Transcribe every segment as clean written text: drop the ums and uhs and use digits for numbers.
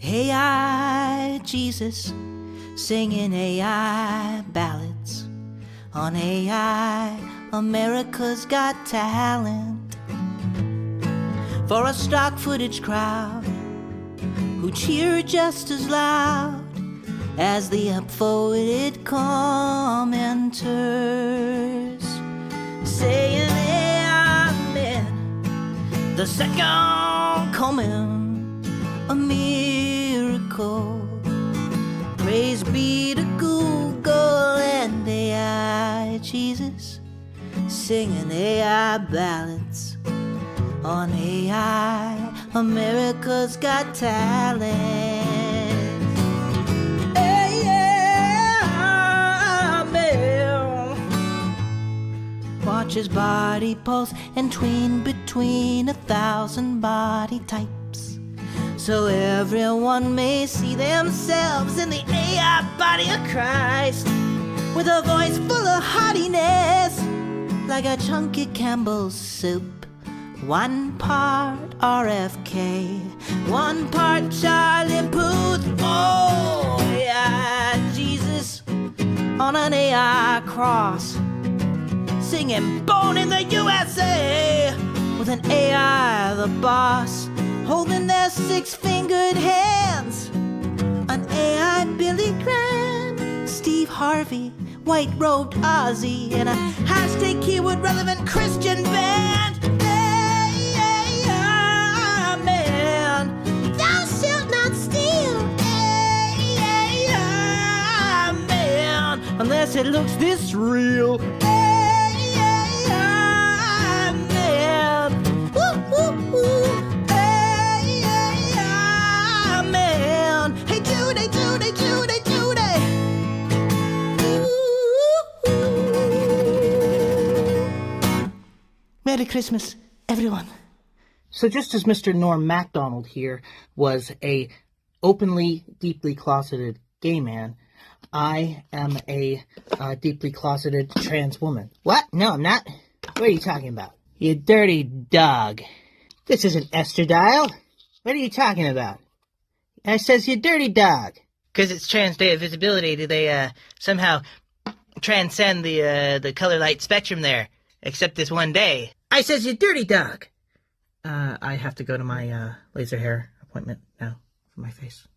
AI Jesus, singing AI ballads on AI America's Got Talent. For a stock footage crowd who cheer just as loud as the upvoted commenters, saying amen, the second coming, a miracle. Praise be to Google and AI Jesus, singing AI ballads on AI America's Got Talent. Watch his body pulse and tween between 1,000 body types, so everyone may see themselves in the AI body of Christ, with a voice full of haughtiness like a chunky Campbell's soup. 1 part RFK, 1 part Charlie Puth. Oh, yeah, Jesus on an AI cross, singing Born in the USA, with an AI the boss, holding their 6-fingered hands. An AI Billy Graham, Steve Harvey, white-robed Ozzy, and a hashtag keyword relevant Christian band. Amen. Thou shalt not steal. Amen. Unless it looks this real. Merry Christmas, everyone. So just as Mr. Norm MacDonald here was a openly, deeply closeted gay man, I am a deeply closeted trans woman. What? No, I'm not. What are you talking about? You dirty dog. This isn't Estradiol. What are you talking about? I says you dirty dog. Because it's Trans Day of Visibility, do they somehow transcend the color light spectrum there? Except this one day. I says you dirty dog. I have to go to my laser hair appointment now for my face.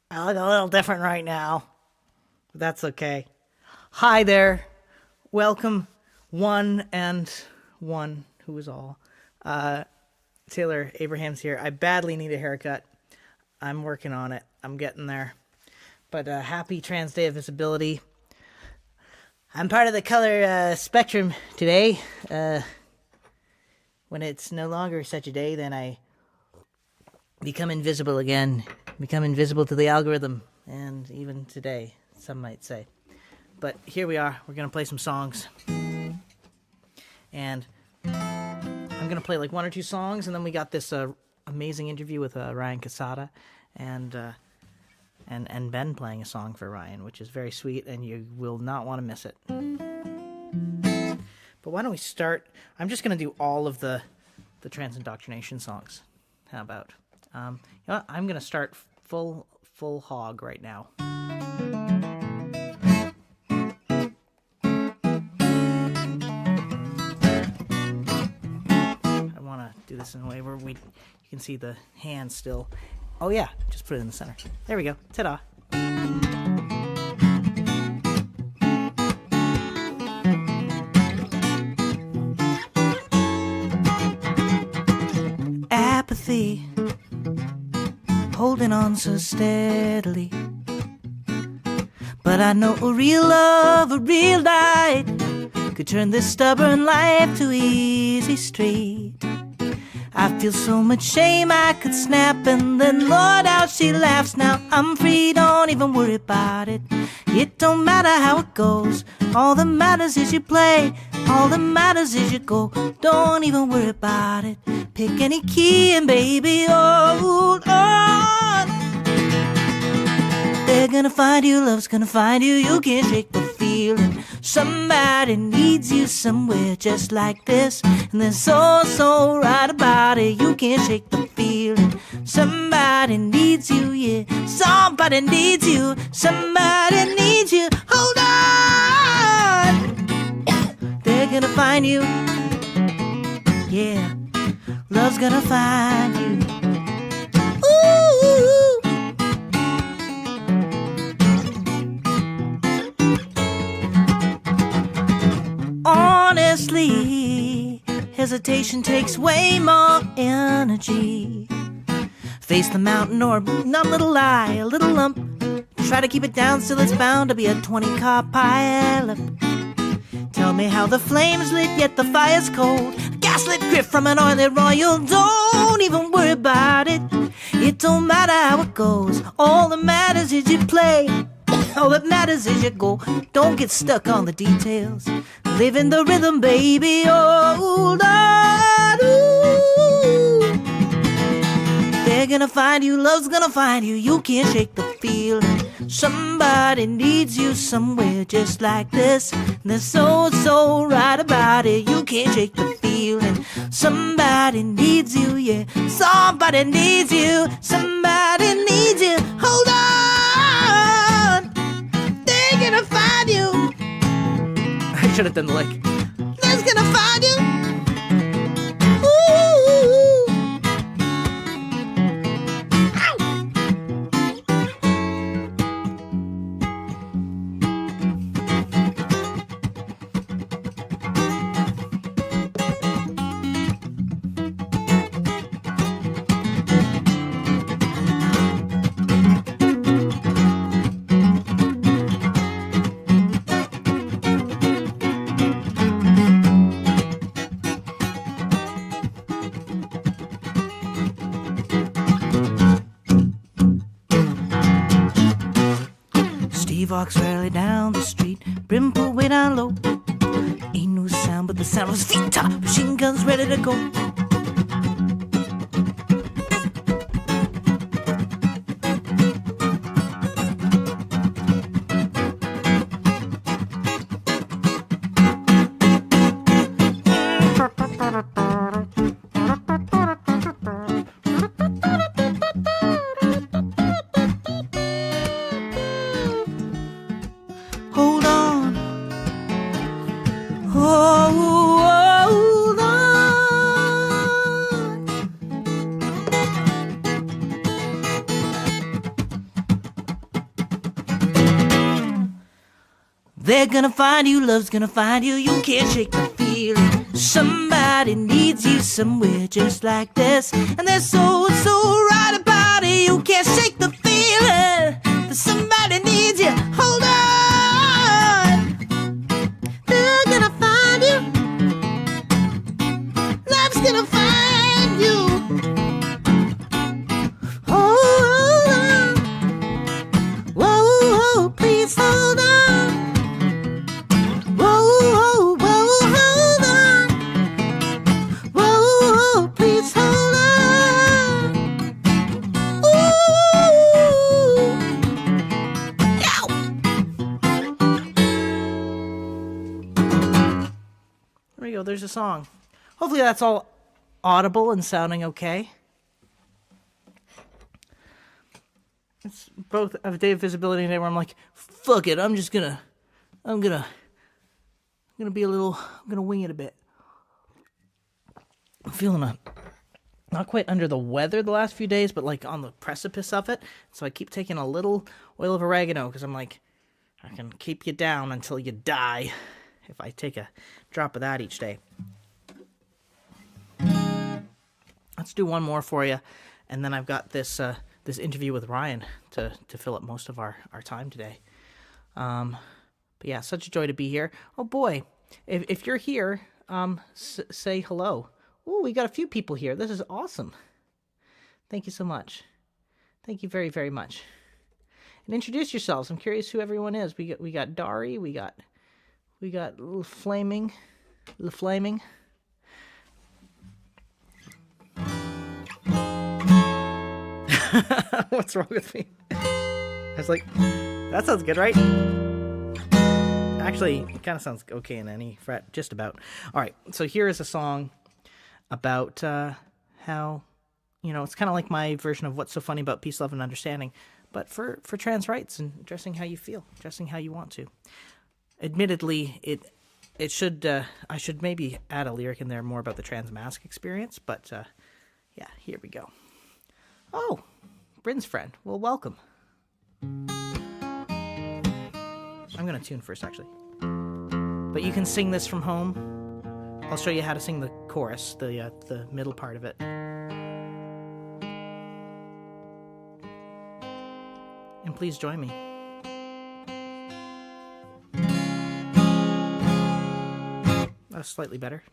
I look a little different right now, but that's okay. Hi there. Welcome, one and one who is all. Taylor Abrahams here. I badly need a haircut. I'm working on it. I'm getting there. But happy Trans Day of Visibility. I'm part of the color spectrum today. When it's no longer such a day, then I become invisible again. Become invisible to the algorithm. And even today, some might say. But here we are. We're going to play some songs. And I'm going to play like 1 or 2 songs. And then we got this amazing interview with Ryan Cassata. And Ben playing a song for Ryan, which is very sweet, and you will not want to miss it. But why don't we start? I'm just going to do all of the trans indoctrination songs. How about? You know what? I'm going to start full hog right now. I want to do this in a way where you can see the hands still. Oh yeah, just put it in the center. There we go. Ta-da. Apathy, holding on so steadily. But I know a real love, a real light could turn this stubborn life to easy street. I feel so much shame I could snap, and then Lord out she laughs. Now I'm free, don't even worry about it. It don't matter how it goes. All that matters is you play. All that matters is you go. Don't even worry about it. Pick any key and baby hold on. They're gonna find you, love's gonna find you. You can't shake the feeling. Somebody needs you somewhere just like this. And there's so right about it, you can't shake the feeling. Somebody needs you, yeah. Somebody needs you. Somebody needs you. Hold on. They're gonna find you. Yeah. Love's gonna find you. Ooh. Honestly, hesitation takes way more energy. Face the mountain or numb little lie, a little lump. Try to keep it down, still it's bound to be a 20-car pileup. Tell me how the flame's lit, yet the fire's cold. A gaslit grip from an oily royal. Don't even worry about it. It don't matter how it goes. All that matters is you play. All that matters is you go. Don't get stuck on the details. Live in the rhythm, baby. Hold on. Ooh. They're gonna find you, love's gonna find you. You can't shake the feeling. Somebody needs you somewhere just like this. And they're so right about it, you can't shake the feeling. Somebody needs you, yeah. Somebody needs you. Somebody needs you. Hold on. They're gonna find you. I should have done the lick. They're gonna find you. Walks rarely down the street, brim pulled way down low. Ain't no sound but the sound of his feet top, machine guns ready to go. They're gonna find you, love's gonna find you. You can't shake the feeling. Somebody needs you somewhere just like this. And they're so right about it, you can't shake the feeling. That somebody needs you. Hold on. They're gonna find you. Love's gonna find you. Hold on. Whoa, please hold on. There's a song. Hopefully that's all audible and sounding okay. It's both a day of visibility and a day where I'm like, fuck it, I'm gonna be a little, I'm gonna wing it a bit. I'm feeling not quite under the weather the last few days, but like on the precipice of it. So I keep taking a little oil of oregano because I'm like, I can keep you down until you die if I take a drop of that each day. Let's do one more for you, and then I've got this this interview with Ryan to fill up most of our time today. But yeah, such a joy to be here. Oh boy, if you're here, say hello. Ooh, we got a few people here. This is awesome. Thank you so much. Thank you very, very much. And introduce yourselves. I'm curious who everyone is. We got Dari. We got little flaming. What's wrong with me? I was like, that sounds good, right? Actually, it kind of sounds okay in any fret, just about. All right, so here is a song about how, it's kind of like my version of What's So Funny About Peace, Love, and Understanding, but for trans rights and dressing how you feel, dressing how you want to. Admittedly, it should I should maybe add a lyric in there more about the trans mask experience, but yeah, here we go. Oh, Bryn's friend. Well, welcome. I'm going to tune first, actually. But you can sing this from home. I'll show you how to sing the chorus, the middle part of it. And please join me. That's slightly better.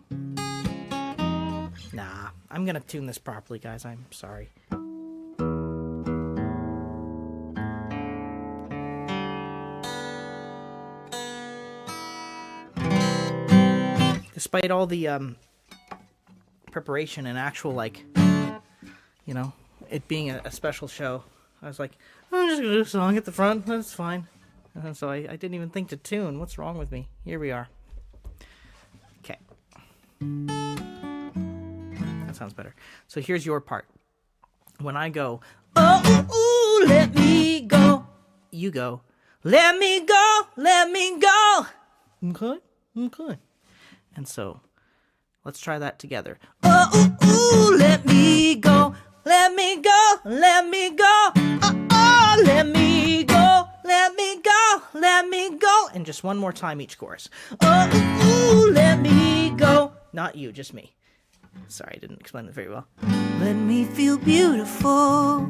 Nah, I'm going to tune this properly, guys. I'm sorry. Despite all the preparation and actual, it being a special show, I was like, I'm just going to do a song at the front. That's fine. And so I didn't even think to tune. What's wrong with me? Here we are. Okay. That sounds better. So here's your part. When I go, oh, ooh, let me go. You go, let me go, let me go. Okay, okay. And so, let's try that together. Oh, ooh, let me go, let me go, let me go. Oh, let me go, let me go, let me go. And just one more time each chorus. Oh, ooh, let me go. Not you, just me. Sorry, I didn't explain it very well. Let me feel beautiful.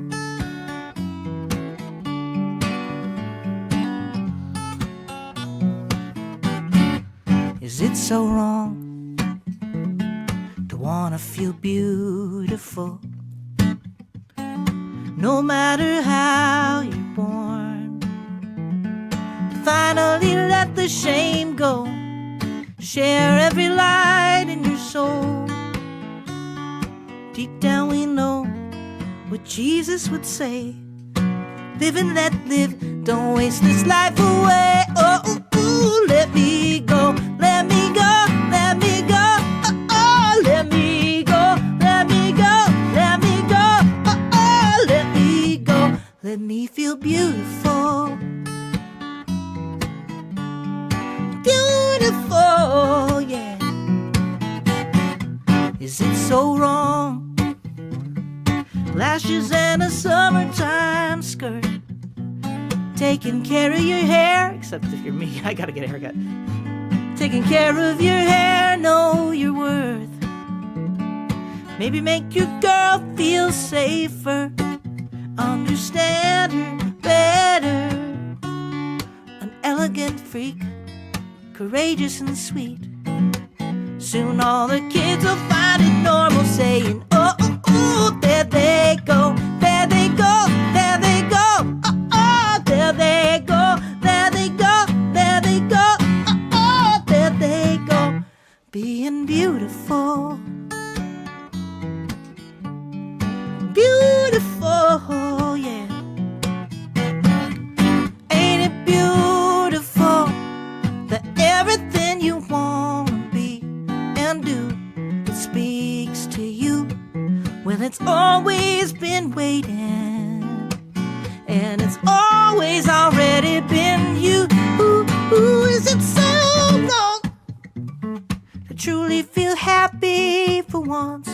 Is it so wrong to wanna feel beautiful? No matter how you're born, finally let the shame go. Share every light in your soul. Deep down we know what Jesus would say. Live and let live, don't waste this life away. Oh, ooh, ooh, let me go, let me go, let me go. Oh, oh, let me go, let me go, let me go. Oh, oh, let me go, let me feel beautiful. Beautiful, yeah. Is it so wrong? Lashes and a summertime skirt, taking care of your hair. Except if you're me, I gotta get a haircut. Taking care of your hair, know your worth. Maybe make your girl feel safer, understand her better. An elegant freak, courageous and sweet. Soon all the kids will find it normal, saying, oh, oh, oh, there they go, there they go, there they go. Oh, oh, there they go, there they go, there they go. Oh, oh, there they go, being beautiful. Beautiful, yeah. Ain't it beautiful that everything you want to be and do, it speaks to you? Well, it's always been waiting, and it's always already been you. Ooh, is it so long to truly feel happy for once?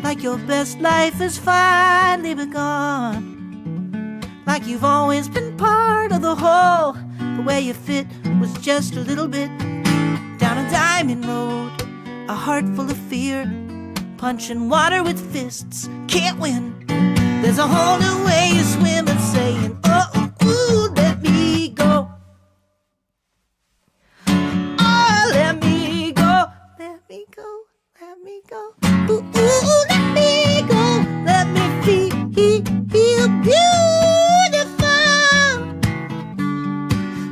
Like your best life has finally begun. Like you've always been part of the whole. The way you fit was just a little bit down a diamond road. A heart full of fear, punching water with fists, can't win. There's a whole new way you swim and saying, oh, ooh, let me go. Oh, let me go, let me go, let me go. Ooh, ooh, let me go, let me feel beautiful.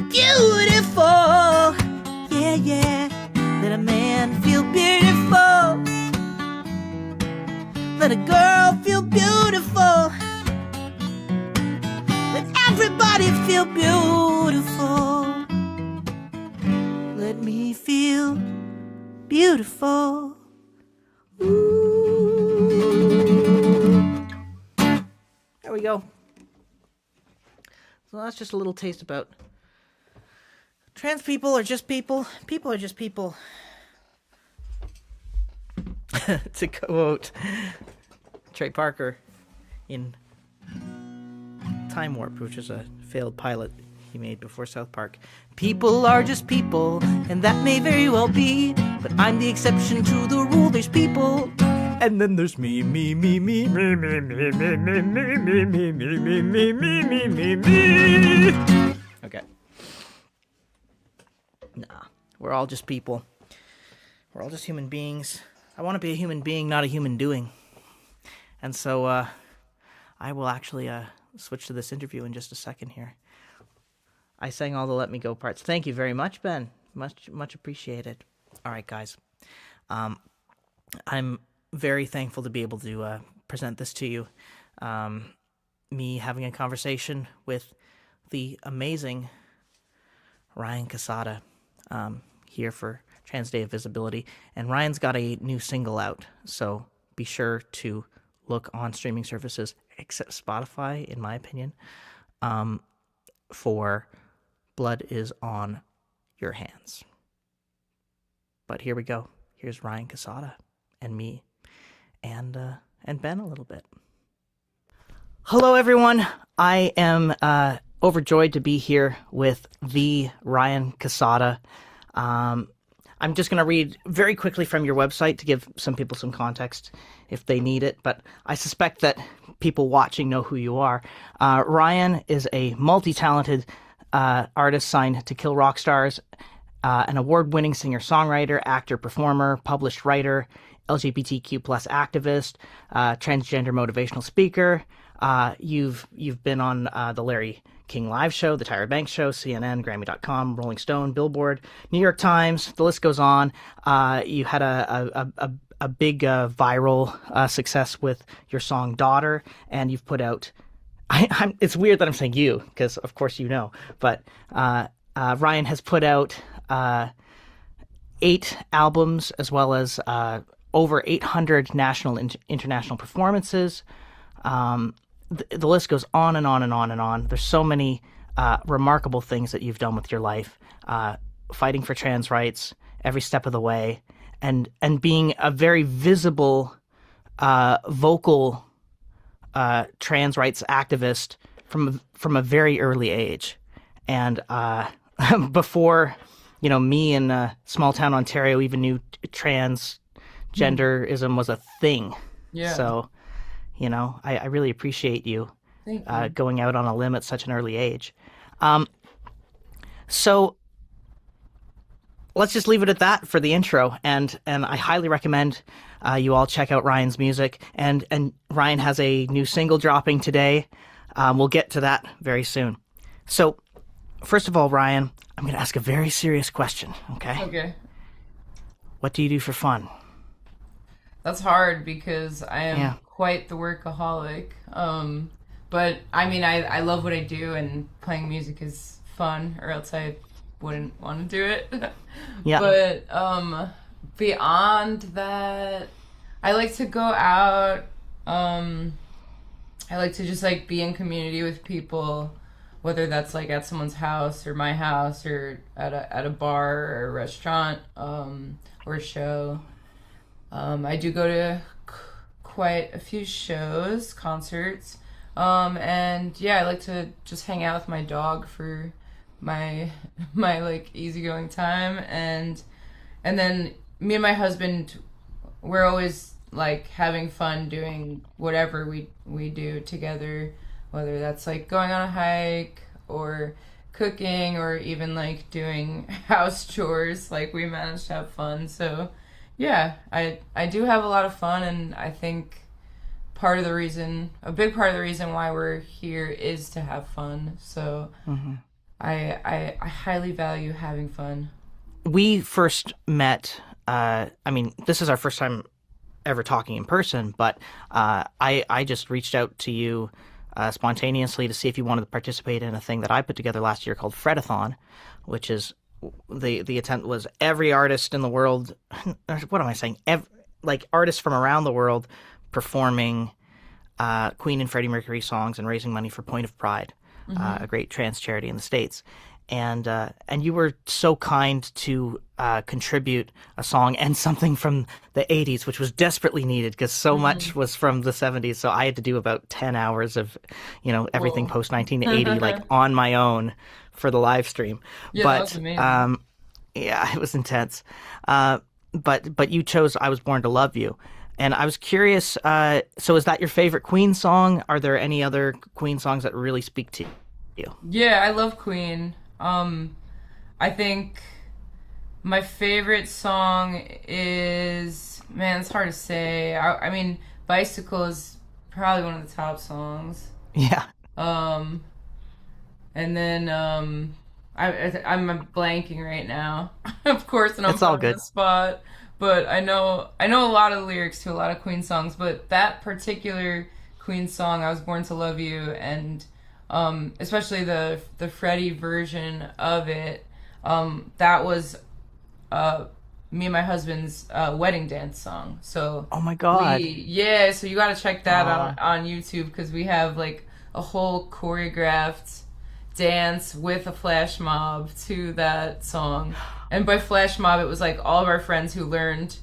Beautiful, yeah, yeah. Let a man feel beautiful. Let a girl feel beautiful. Let everybody feel beautiful. me feel beautiful. Ooh. There we go. So that's just a little taste about trans people are just people. People are just people. To quote Trey Parker in Time Warp, which is a failed pilot he made before South Park. People are just people, and that may very well be, but I'm the exception to the rule. There's people, and then there's me, me, me, me, me, me, me, me, me, me, me, me, me, me, me, me, me, me. Okay. Nah, we're all just people. We're all just human beings. I want to be a human being, not a human doing. And so I will actually switch to this interview in just a second here. I sang all the Let Me Go parts. Thank you very much, Ben. Much appreciated. All right, guys. I'm very thankful to be able to present this to you. Me having a conversation with the amazing Ryan Cassata here for Trans Day of Visibility. And Ryan's got a new single out, so be sure to look on streaming services, except Spotify, in my opinion, for Blood Is On Your Hands. But here we go. Here's Ryan Cassata and me and Ben a little bit. Hello, everyone. I am overjoyed to be here with the Ryan Cassata. I'm just going to read very quickly from your website to give some people some context if they need it, but I suspect that people watching know who you are. Ryan is a multi-talented artist signed to Kill Rock Stars, an award-winning singer-songwriter, actor, performer, published writer, LGBTQ plus activist, transgender motivational speaker. You've been on the Larry King Live Show, the Tyra Banks Show, CNN, Grammy.com, Rolling Stone, Billboard, New York Times. The list goes on. You had a big viral success with your song "Daughter," and you've put out. It's weird that I'm saying you, because of course you know, but Ryan has put out 8 albums as well as over 800 national and international performances. The list goes on and on and on and on. There's so many remarkable things that you've done with your life, fighting for trans rights every step of the way, and being a very visible, vocal trans rights activist from a very early age. And before, me in small town Ontario even knew transgenderism was a thing. Yeah. So, I really appreciate you, going out on a limb at such an early age. So let's just leave it at that for the intro. And I highly recommend you all check out Ryan's music. And Ryan has a new single dropping today. We'll get to that very soon. So first of all, Ryan, I'm going to ask a very serious question, okay? Okay. What do you do for fun? That's hard because I am quite the workaholic. But I mean, I love what I do, and playing music is fun, or else I wouldn't want to do it. Yeah. But beyond that, I like to go out. I like to just be in community with people, whether that's at someone's house or my house or at a bar or a restaurant or a show. I do go to quite a few shows, concerts, and I like to just hang out with my dog for my easygoing time, and then me and my husband, we're always having fun doing whatever we do together, whether that's going on a hike or cooking or even doing house chores. We managed to have fun. So yeah, I do have a lot of fun, and I think a big part of the reason why we're here is to have fun. So I highly value having fun. We first met, this is our first time ever talking in person, but I just reached out to you spontaneously to see if you wanted to participate in a thing that I put together last year called Fredathon, which is the attempt was every artist in the world. What am I saying? Like artists from around the world performing Queen and Freddie Mercury songs and raising money for Point of Pride, a great trans charity in the States. And you were so kind to contribute a song and something from the 80s, which was desperately needed because so much was from the 70s. So I had to do about 10 hours of, everything post 1980, like on my own for the live stream. Yeah, but, that was amazing. Yeah, it was intense. But you chose "I Was Born to Love You," and I was curious. So is that your favorite Queen song? Are there any other Queen songs that really speak to you? Yeah, I love Queen. I think my favorite song is, man, it's hard to say. I mean, Bicycle is probably one of the top songs. Yeah. And then I'm blanking right now, of course, and I'm It's all put on good. the spot. But I know a lot of the lyrics to a lot of Queen songs. But that particular Queen song, "I Was Born to Love You," and especially the Freddie version of it, that was me and my husband's wedding dance song. So Oh my God. so you got to check that out on YouTube because we have like a whole choreographed dance with a flash mob to that song. And by flash mob, it was like all of our friends who learned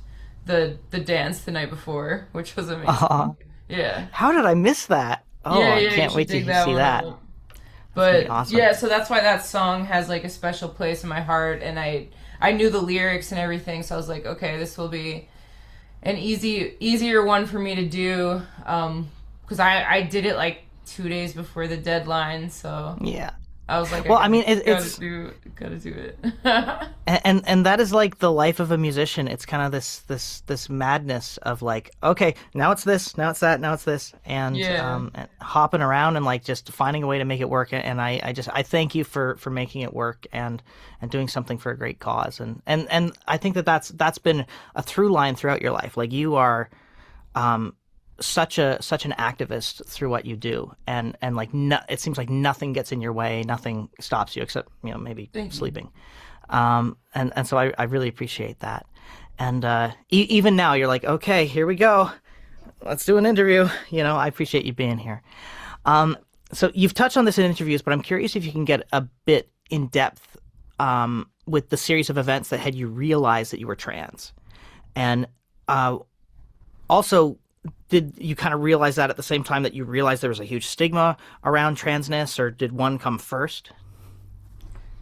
the dance the night before, which was amazing. Yeah. How did I miss that? Oh, Yeah, I you can't should wait to dig see one that. up. But awesome. yeah, so that's why that song has like a special place in my heart, and I knew the lyrics and everything, so I was like, okay, this will be an easier one for me to do, because I did it like 2 days before the deadline, so Yeah. I was like, Well, I mean, it's gotta do it. and that is like the life of a musician. It's kind of this madness of like, okay, now it's this, now it's that, now it's this, and and hopping around and like just finding a way to make it work. And I thank you for making it work and doing something for a great cause. And I think that's been a through line throughout your life. Like you are such an activist through what you do, and like it seems like nothing gets in your way, nothing stops you except maybe sleeping. And so I really appreciate that. And even now you're like, okay, here we go, let's do an interview. I appreciate you being here. So you've touched on this in interviews, but I'm curious if you can get a bit in depth with the series of events that had you realize that you were trans, and also, did you kind of realize that at the same time that you realized there was a huge stigma around transness, or did one come first?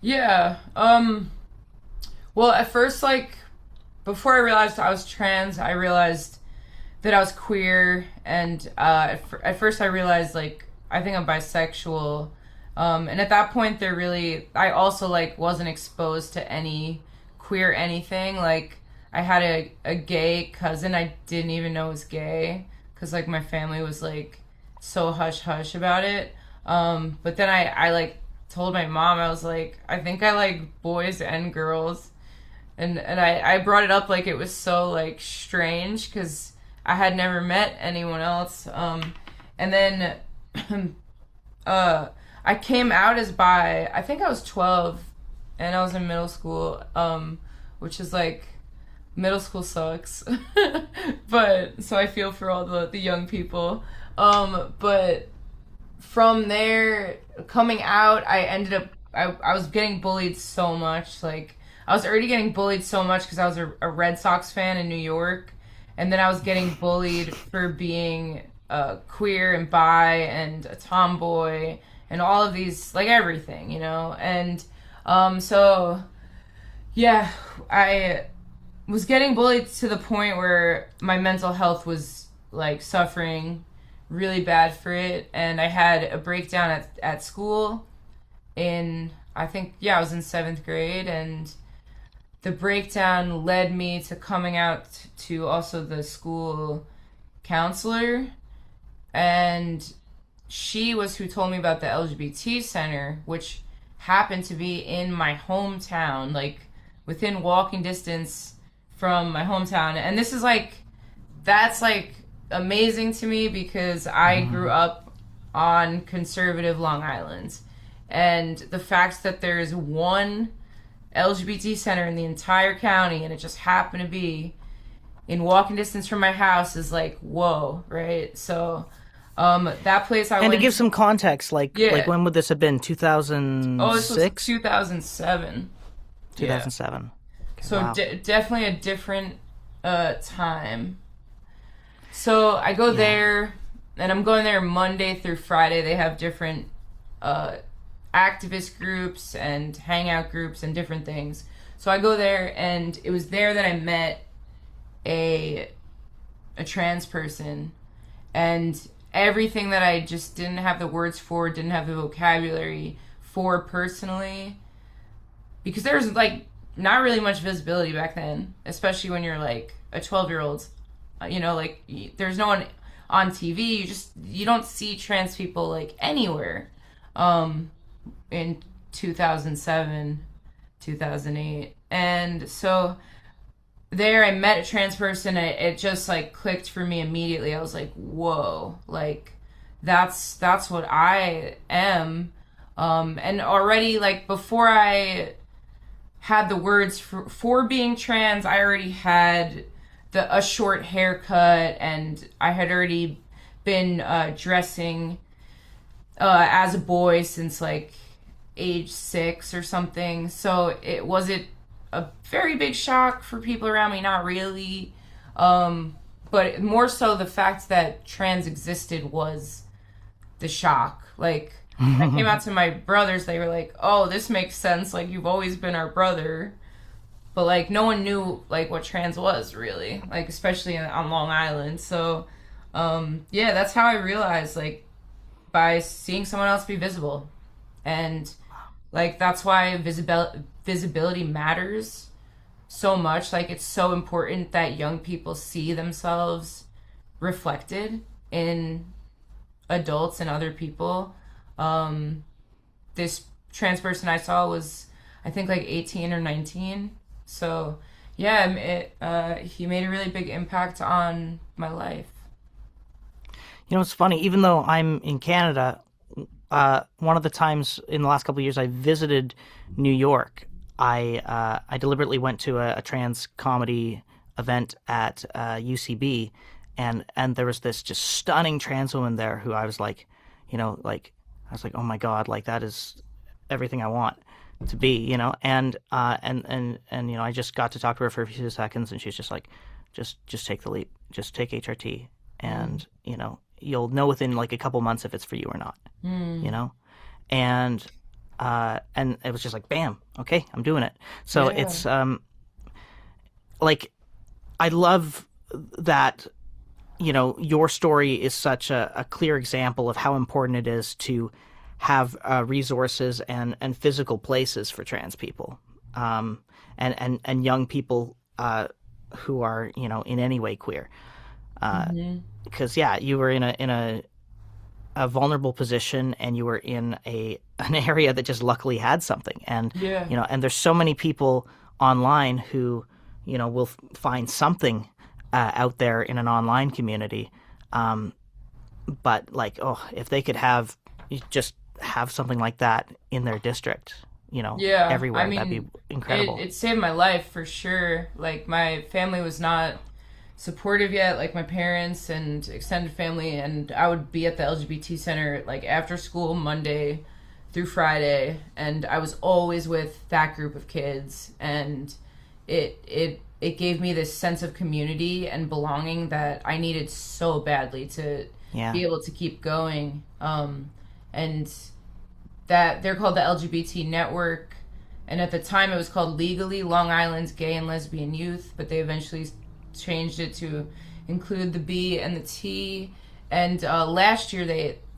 Yeah. Well, at first, like, before I realized I was trans, I realized that I was queer, and at first I realized, like, I think I'm bisexual, and at that point, I also, like, wasn't exposed to any queer anything. Like, I had a gay cousin I didn't even know was gay, because, like, my family was, like, so hush-hush about it. But then I like, told my mom, I was like, I think I like boys and girls. And I brought it up like it was so, like, strange, because I had never met anyone else. And then I came out as bi. I think I was 12, and I was in middle school, which is, like, middle school sucks. But so I feel for all the young people. But from there, coming out, I was getting bullied so much. Like, I was already getting bullied so much because I was a Red Sox fan in New York, and then I was getting bullied for being queer and bi and a tomboy and all of these, like, everything, and so yeah, I was getting bullied to the point where my mental health was, like, suffering really bad for it, and I had a breakdown at school I was in 7th grade, and the breakdown led me to coming out to also the school counselor, and she was who told me about the LGBT center, which happened to be in my hometown, like, within walking distance from my hometown. And this is, like, that's, like, amazing to me because I grew up on conservative Long Island. And the fact that there is one LGBT center in the entire county, and it just happened to be in walking distance from my house is like, whoa, right? So that place I And went to give some context, like Yeah. when would this have been? oh, this was 2006? 2007. 2007. Okay, So wow. definitely a different time. So I go there, and I'm going there Monday through Friday. They have different activist groups and hangout groups and different things. So I go there, and it was there that I met a trans person, and everything that I just didn't have the words for, didn't have the vocabulary for personally, because there was like not really much visibility back then, especially when you're like a 12-year-old. You know, like there's no one on TV. You don't see trans people like anywhere. In 2007, 2008, and so there I met a trans person. It just like clicked for me immediately. I was like, whoa, like that's what I am. And already like before I had the words for being trans, I already had a short haircut, and I had already been dressing as a boy since like age 6 or something. So it wasn't a very big shock for people around me, not really. But more so the fact that trans existed was the shock. Like, I came out to my brothers, they were like, oh, this makes sense, like, you've always been our brother. But, like, no one knew, like, what trans was, really. Like, especially on Long Island. So, yeah, that's how I realized, like, by seeing someone else be visible. And, like, that's why visibility matters so much. Like, it's so important that young people see themselves reflected in adults and other people. This trans person I saw was, I think, like 18 or 19. So, yeah, he made a really big impact on my life. You know, it's funny. Even though I'm in Canada, one of the times in the last couple of years I visited New York, I deliberately went to a trans comedy event at UCB, and there was this just stunning trans woman there who I was like, you know, like I was like, oh my God, like that is everything I want to be, you know, and you know, I just got to talk to her for a few seconds, and she's just like, just take the leap, just take HRT, and you know, you'll know within like a couple months if it's for you or not, you know, and it was just like, bam, okay, I'm doing it. So it's like, I love that, you know, your story is such a clear example of how important it is to have resources and physical places for trans people, and young people who are, you know, in any way queer. Because you were in a vulnerable position, and you were in an area that just luckily had something, and you know, and there's so many people online who, you know, will find something out there in an online community, but like, oh, if they could just have something like that in their district, you know, everywhere, I mean, that'd be incredible. It saved my life for sure. Like, my family was not supportive yet, like my parents and extended family, and I would be at the LGBT center like after school Monday through Friday, and I was always with that group of kids, and it gave me this sense of community and belonging that I needed so badly to be able to keep going. And that they're called the LGBT Network, and at the time it was called Legally Long Island's Gay and Lesbian Youth, but they eventually changed it to include the B and the T. And last year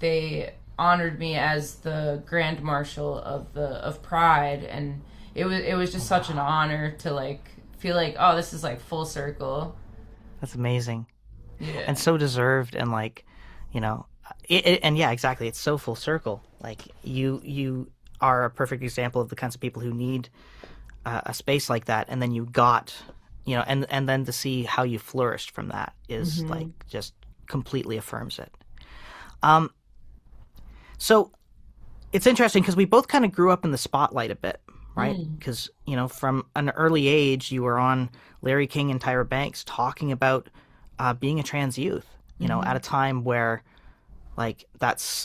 they honored me as the Grand Marshal of Pride, and it was just such an honor to like feel like, oh, this is like full circle. That's amazing. Yeah. And so deserved, and like, you know, and yeah, exactly. It's so full circle. Like you are a perfect example of the kinds of people who need a space like that, and then you got, you know, and then to see how you flourished from that is like just completely affirms it. So it's interesting because we both kind of grew up in the spotlight a bit, right? Because, you know, from an early age, you were on Larry King and Tyra Banks talking about being a trans youth, you know, at a time where, like,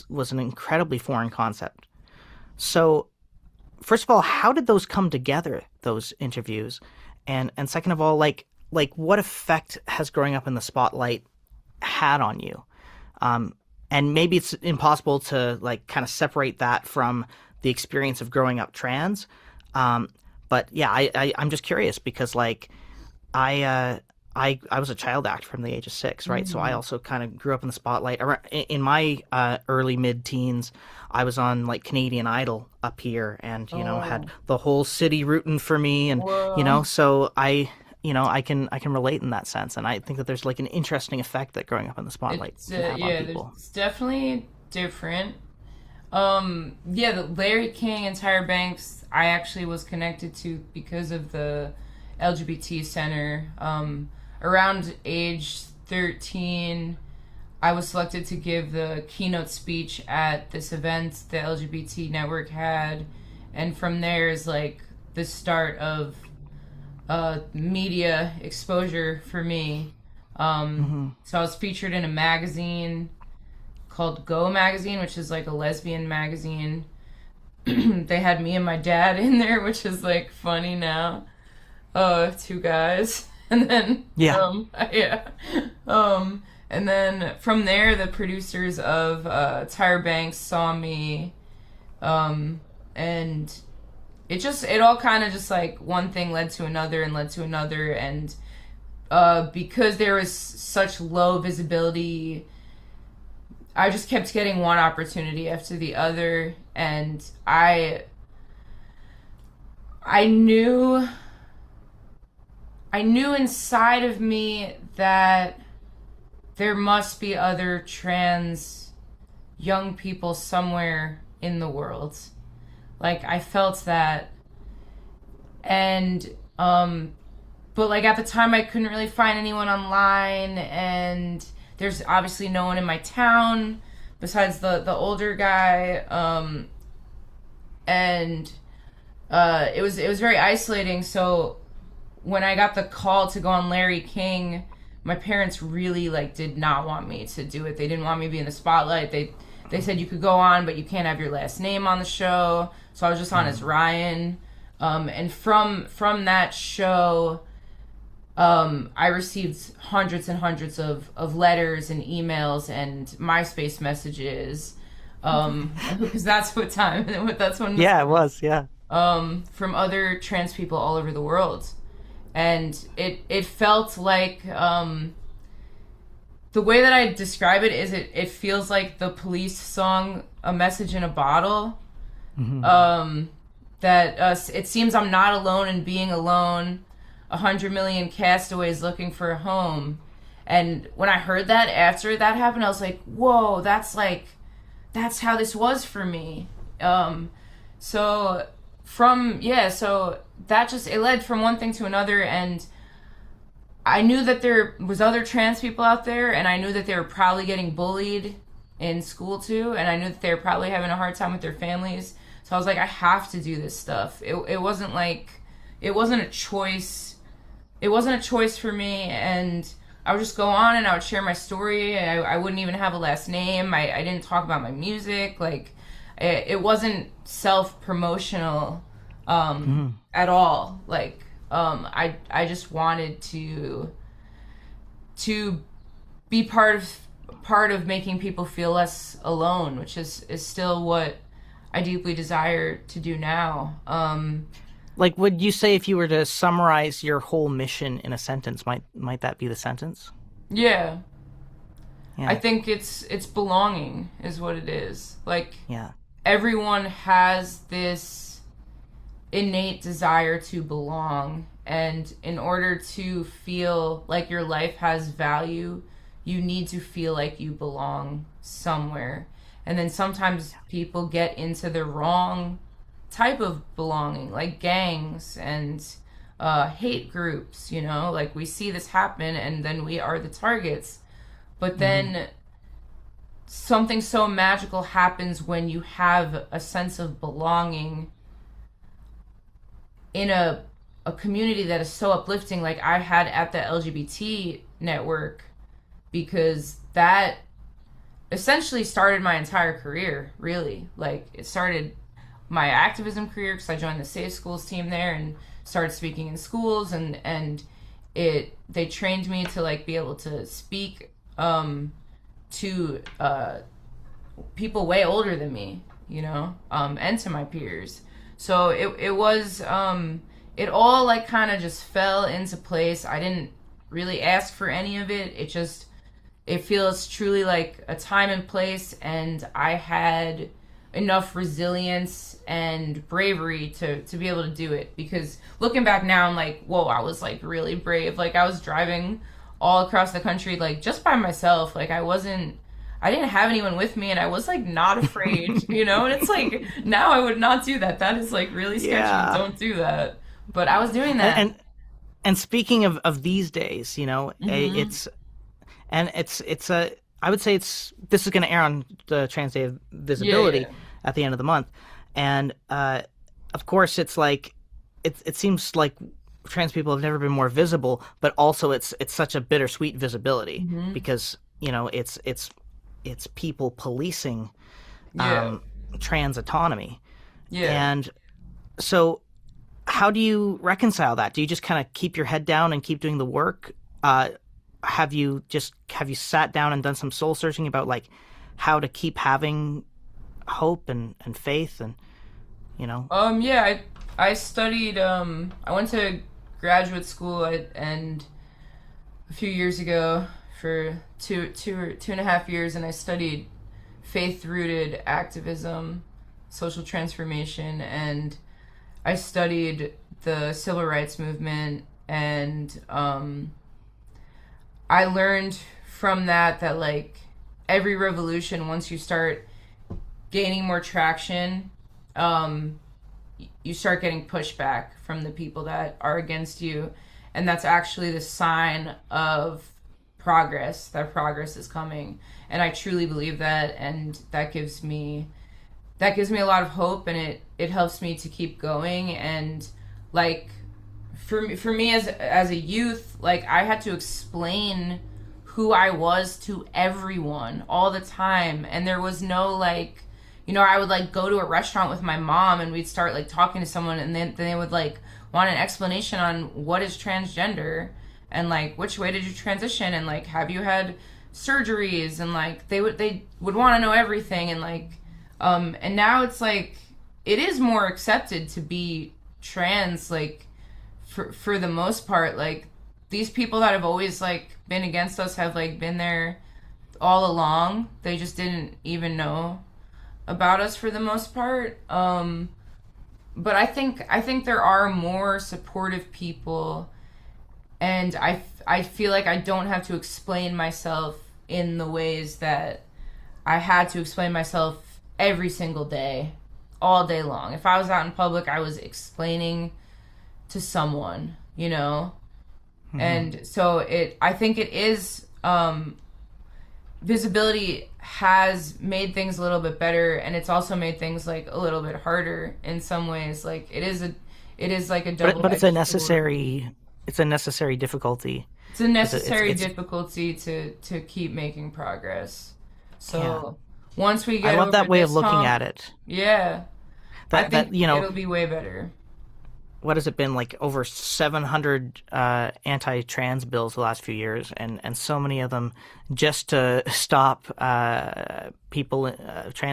was an incredibly foreign concept. So, first of all, how did those come together, those interviews? And second of all, what effect has growing up in the spotlight had on you? And maybe it's impossible to like kind of separate that from the experience of growing up trans. But yeah, I'm just curious because like I was a child actor from the age of 6, right? So I also kind of grew up in the spotlight. In my early mid-teens, I was on like Canadian Idol up here, and you know had the whole city rooting for me, and you know, so I can relate in that sense, and I think that there's like an interesting effect that growing up in the spotlight can have on people. It's definitely different. The Larry King and Tyra Banks, I actually was connected to because of the LGBT Center. Around age 13, I was selected to give the keynote speech at this event the LGBT network had, and from there is like the start of media exposure for me. So I was featured in a magazine called Go Magazine, which is like a lesbian magazine. They had me and my dad in there, which is like funny now. 2 guys. And then and then from there the producers of Tyra Banks saw me, and it all kind of just like one thing led to another and led to another, and because there was such low visibility, I just kept getting one opportunity after the other, and I knew inside of me that there must be other trans young people somewhere in the world. Like, I felt that. And, but like at the time I couldn't really find anyone online, and there's obviously no one in my town besides the older guy. It was very isolating. So when I got the call to go on Larry King, my parents really like did not want me to do it. They didn't want me to be in the spotlight. They said you could go on, but you can't have your last name on the show. So I was just on as Ryan. And from that show, I received hundreds and hundreds of letters and emails and MySpace messages. Because that's what time, that's when. Yeah, it was, yeah. From other trans people all over the world. And it felt like, the way that I describe it is it feels like the Police song, A Message in a Bottle. That it seems I'm not alone in being alone. 100 million castaways looking for a home. And when I heard that after that happened, I was like, whoa, that's how this was for me. So that just, it led from one thing to another, and I knew that there was other trans people out there, and I knew that they were probably getting bullied in school too, and I knew that they were probably having a hard time with their families. So I was like, I have to do this stuff. It wasn't a choice. It wasn't a choice for me, and I would just go on and I would share my story. I wouldn't even have a last name. I didn't talk about my music. Like, it wasn't self-promotional at all. Like, I just wanted to be part of making people feel less alone, which is still what I deeply desire to do now. Like, would you say if you were to summarize your whole mission in a sentence, might that be the sentence? Yeah. I think it's belonging is what it is. Like, everyone has this innate desire to belong, and in order to feel like your life has value, you need to feel like you belong somewhere. And then sometimes people get into the wrong type of belonging, like gangs and hate groups, you know? Like, we see this happen, and then we are the targets. But then something so magical happens when you have a sense of belonging in a community that is so uplifting, like I had at the LGBT network, because that essentially started my entire career, really. Like, it started my activism career because I joined the Safe Schools team there and started speaking in schools, and they trained me to like be able to speak to people way older than me, you know, and to my peers. So it was it all like kind of just fell into place. I didn't really ask for any of it. It feels truly like a time and place, and I had enough resilience and bravery to be able to do it. Because looking back now, I'm like, whoa, I was like really brave. Like, I was driving all across the country, like just by myself. Like, I didn't have anyone with me, and I was like not afraid, you know? And it's like, now I would not do that. That is like really sketchy. Yeah. Don't do that. But I was doing that. And speaking of these days, you know, it's I would say this is going to air on the Trans Day of Visibility at the end of the month, and of course it's like it seems like trans people have never been more visible, but also it's such a bittersweet visibility because, you know, it's people policing trans autonomy, and so how do you reconcile that? Do you just kind of keep your head down and keep doing the work? Have you sat down and done some soul searching about like how to keep having hope and faith, and, you know? Yeah, I studied, I went to graduate school and a few years ago for two and a half years, and I studied faith-rooted activism, social transformation, and I studied the civil rights movement, and I learned from that like every revolution, once you start gaining more traction, you start getting pushback from the people that are against you, and that's actually the sign of progress, that progress is coming. And I truly believe that, and that gives me a lot of hope, and it helps me to keep going. And like for me as a youth, like I had to explain who I was to everyone all the time, and there was no like, you know, I would like go to a restaurant with my mom and we'd start like talking to someone, and then they would like want an explanation on what is transgender and like which way did you transition, and like have you had surgeries, and like they would want to know everything, and like and now it's like it is more accepted to be trans, like for the most part. Like these people that have always like been against us have like been there all along. They just didn't even know about us for the most part. But I think there are more supportive people, and I feel like I don't have to explain myself in the ways that I had to explain myself every single day, all day long. If I was out in public, I was explaining to someone, you know? And so I think it is, visibility has made things a little bit better, and it's also made things like a little bit harder in some ways. Like it is like a double. But it's a necessary difficulty. It's a necessary difficulty to keep making progress. So once we get, I love over that way of this looking hump, at it. Yeah, I think that you know, it'll be way better. What has it been, like over 700 anti-trans bills the last few years, and so many of them just to stop trans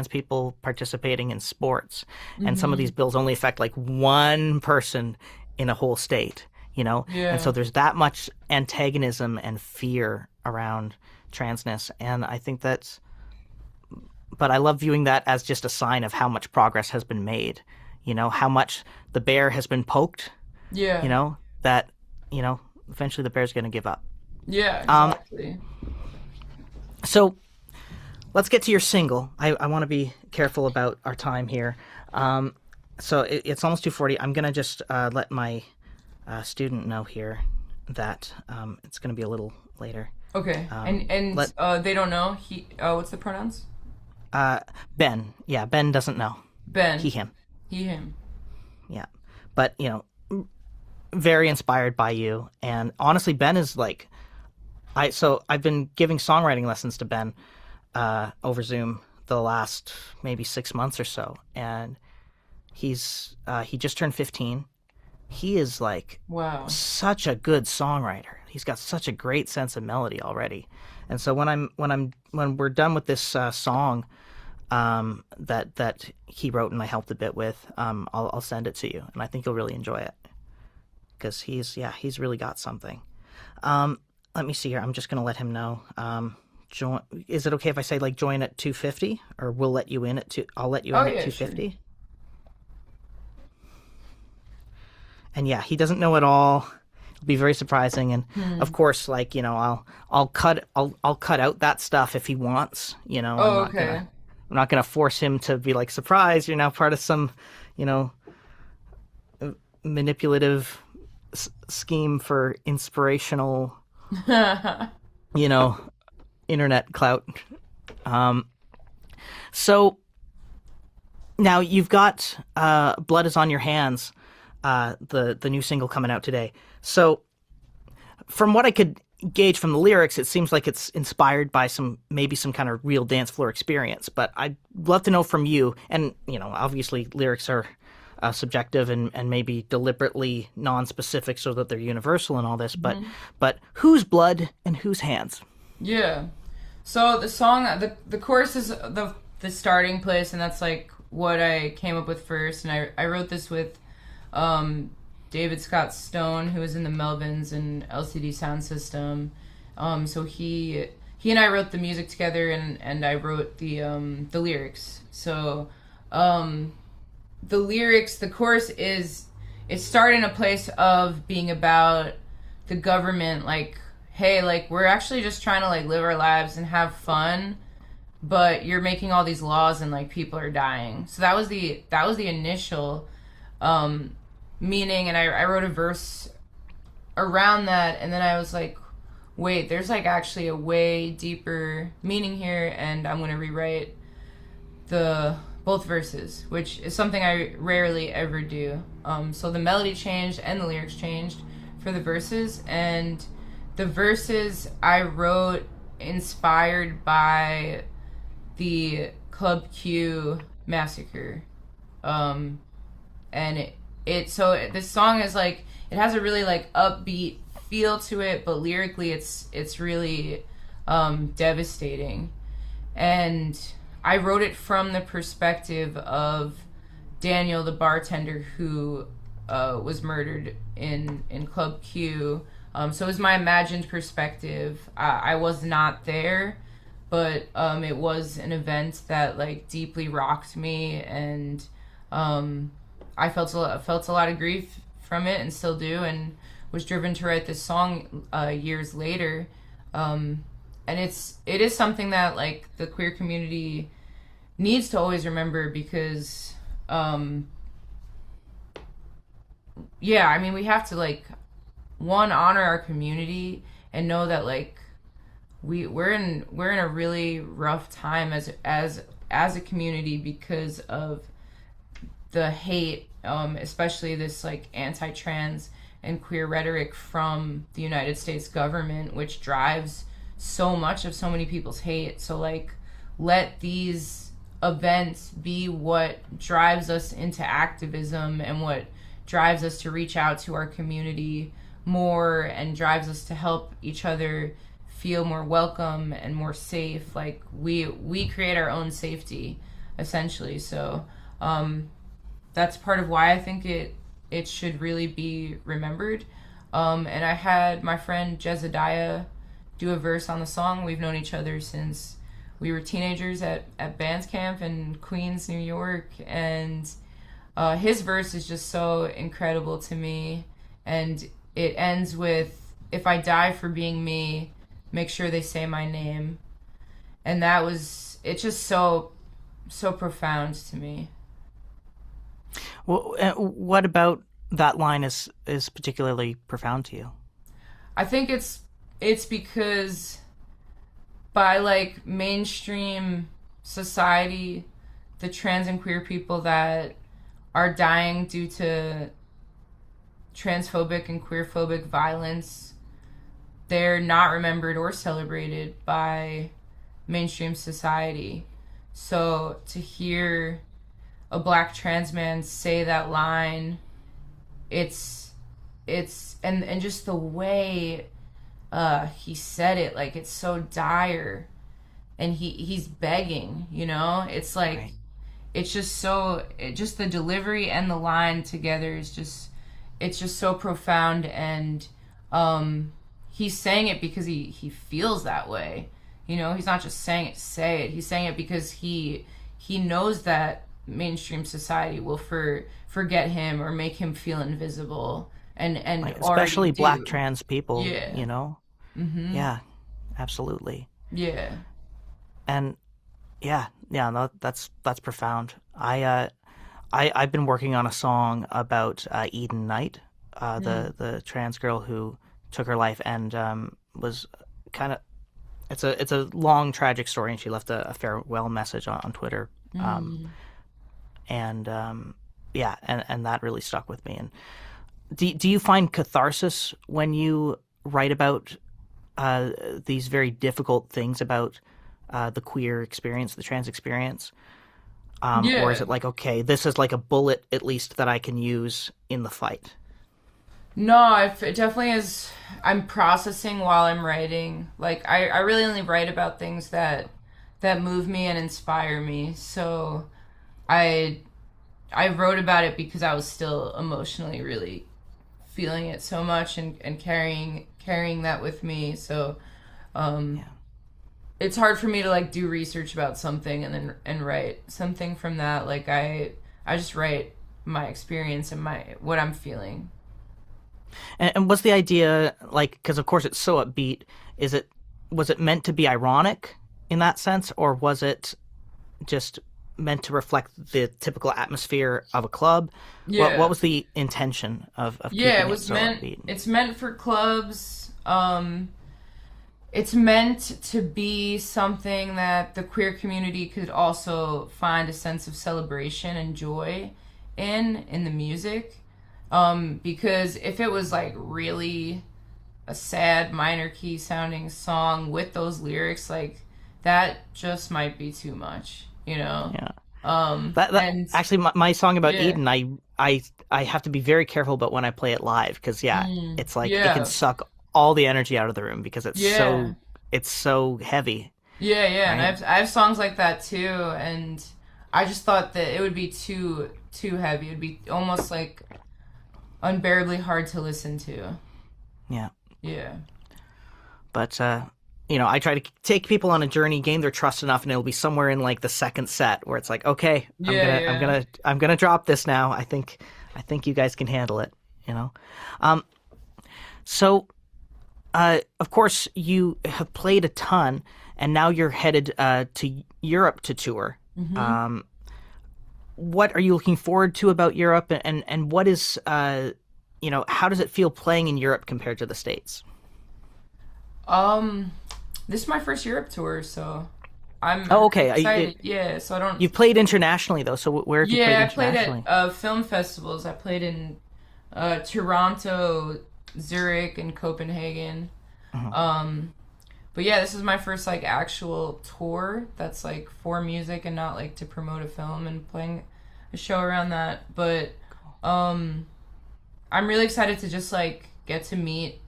people participating in sports. And some of these bills only affect like one person in a whole state, you know? Yeah. And so there's that much antagonism and fear around transness, and I think but I love viewing that as just a sign of how much progress has been made. You know, how much the bear has been poked. Yeah. You know, that, you know, eventually the bear's going to give up. Yeah, exactly. So let's get to your single. I want to be careful about our time here. So it's almost 2:40. I'm going to just let my student know here that it's going to be a little later. Okay. And they don't know. What's the pronouns? Ben. Yeah, Ben doesn't know. Ben. He, him. He, him. Yeah. But, you know, very inspired by you, and honestly, Ben is like, I've been giving songwriting lessons to Ben over Zoom the last maybe 6 months or so, and he just turned 15. He is like Wow. such a good songwriter. He's got such a great sense of melody already. And so when we're done with this song that he wrote and I helped a bit with, I'll send it to you, and I think you'll really enjoy it because he's really got something. Let me see here. I'm just gonna let him know. Is it okay if I say like join at 2:50, or we'll let you in at two? I'll let you in at 2:50. Sure. And yeah, he doesn't know at all. It'll be very surprising, and of course, like, you know, I'll cut out that stuff if he wants. You know, I'm not gonna force him to be like, surprise, you're now part of some, you know, manipulative scheme for inspirational, you know, internet clout. So now you've got Blood Is On Your Hands, the new single coming out today. So from what I could gauge from the lyrics, it seems like it's inspired by maybe some kind of real dance floor experience. But I'd love to know from you, and, you know, obviously lyrics are subjective and maybe deliberately non-specific so that they're universal and all this, but whose blood and whose hands? Yeah. So the song, the chorus is the starting place, and that's like what I came up with first. And I wrote this with David Scott Stone, who was in the Melvins and LCD Sound System. So he and I wrote the music together, and I wrote the lyrics. So the lyrics, the chorus it's started in a place of being about the government, like, hey, like, we're actually just trying to like live our lives and have fun, but you're making all these laws and like people are dying. So that was the initial meaning, and I wrote a verse around that, and then I was like, wait, there's like actually a way deeper meaning here, and I'm gonna rewrite both verses, which is something I rarely ever do. So the melody changed and the lyrics changed for the verses, and the verses I wrote inspired by the Club Q massacre. And so this song is like, it has a really like upbeat feel to it, but lyrically it's really devastating. And I wrote it from the perspective of Daniel, the bartender who was murdered in Club Q. So it was my imagined perspective. I was not there, but it was an event that like deeply rocked me, and I felt a lot of grief from it, and still do, and was driven to write this song years later. And it is something that like the queer community needs to always remember, because yeah, I mean, we have to like, one, honor our community and know that like we're in a really rough time as a community because of the hate, especially this like anti-trans and queer rhetoric from the United States government, which drives so much of so many people's hate. So like, let these events be what drives us into activism and what drives us to reach out to our community more, and drives us to help each other feel more welcome and more safe. Like we create our own safety essentially. So that's part of why I think it should really be remembered. And I had my friend Jezediah do a verse on the song. We've known each other since we were teenagers at bands camp in Queens, New York, and his verse is just so incredible to me. And it ends with, if I die for being me, make sure they say my name. And it's just so profound to me. Well, what about that line is particularly profound to you? I think it's because by like mainstream society, the trans and queer people that are dying due to transphobic and queerphobic violence, they're not remembered or celebrated by mainstream society. So to hear a black trans man say that line, it's and just the way he said it, like it's so dire, and he's begging, you know? It's like Right. it's just so just the delivery and the line together is just it's just so profound, and he's saying it because he feels that way. You know, he's not just saying it to say it. He's saying it because he knows that mainstream society will forget him or make him feel invisible, and Like, already especially black do. trans people, Yeah. you know? Yeah, absolutely. Yeah. And yeah, no, that's profound. I've been working on a song about Eden Knight, the trans girl who took her life and was kind of it's a long tragic story, and she left a farewell message on Twitter, and yeah, and that really stuck with me. And do you find catharsis when you write about these very difficult things about the queer experience, the trans experience? Or is Yeah. it like, okay, this is like a bullet at least that I can use in the fight? No, it definitely is. I'm processing while I'm writing. Like I really only write about things that move me and inspire me. So I I wrote about it because I was still emotionally really feeling it so much, and carrying that with me. So Yeah. it's hard for me to like do research about something and write something from that. Like I just write my experience and my what I'm feeling. And what's the idea like? Because of course it's so upbeat. Is it was it meant to be ironic in that sense, or was it just meant to reflect the typical atmosphere of a club? What Yeah. was the intention of Yeah, it keeping it was so meant. upbeat? It's meant for clubs. It's meant to be something that the queer community could also find a sense of celebration and joy in the music. Because if it was like really a sad minor key sounding song with those lyrics, like that just might be too much, you know? Yeah. That And actually my song about yeah, Eden, I have to be very careful about when I play it live because yeah, it's like it can yeah, suck all the energy out of the room because yeah. it's so heavy, Yeah, and right? I have songs like that too, and I just thought that it would be too heavy. It'd be almost like unbearably hard to listen to. Yeah. Yeah. But I try to take people on a journey, gain their trust enough, and it'll be somewhere in like the second set where it's like, okay, Yeah, yeah. I'm gonna drop this now. I think you guys can handle it. You know. So of course, you have played a ton, and now you're headed to Europe to tour. Um, what are you looking forward to about Europe, and what is how does it feel playing in Europe compared to the States? Um this is my first Europe tour, so I'm Oh, really okay. excited. Yeah, so I don't You've played internationally though, so where have you played Yeah, I played at internationally? film festivals. I played in Toronto, Zurich, and Copenhagen. Mhm. But yeah, this is my first like actual tour that's like for music and not like to promote a film and playing a show around that. But um I'm really excited to just like get to meet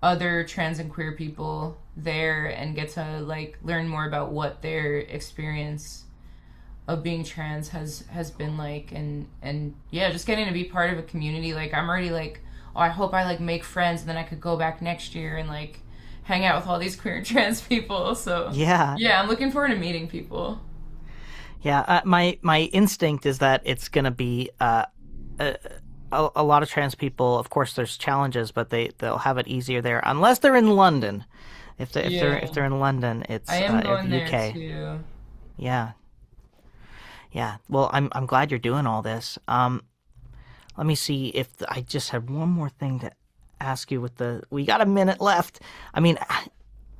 other trans and queer people there and get to like learn more about what their experience of being trans has been like, and yeah, just getting to be part of a community. Like I'm already like, oh, I hope I like make friends and then I could go back next year and like hang out with all these queer and trans people. So Yeah, yeah, I'm looking forward to meeting people. yeah. My instinct is that it's gonna be a, a lot of trans people. Of course, there's challenges, but they'll have it easier there, unless they're in London. If Yeah, they're in London, it's I am or going the there UK. too. Yeah, yeah. Well, I'm glad you're doing all this. Let me see if I just had one more thing to ask you. We got a minute left. I mean,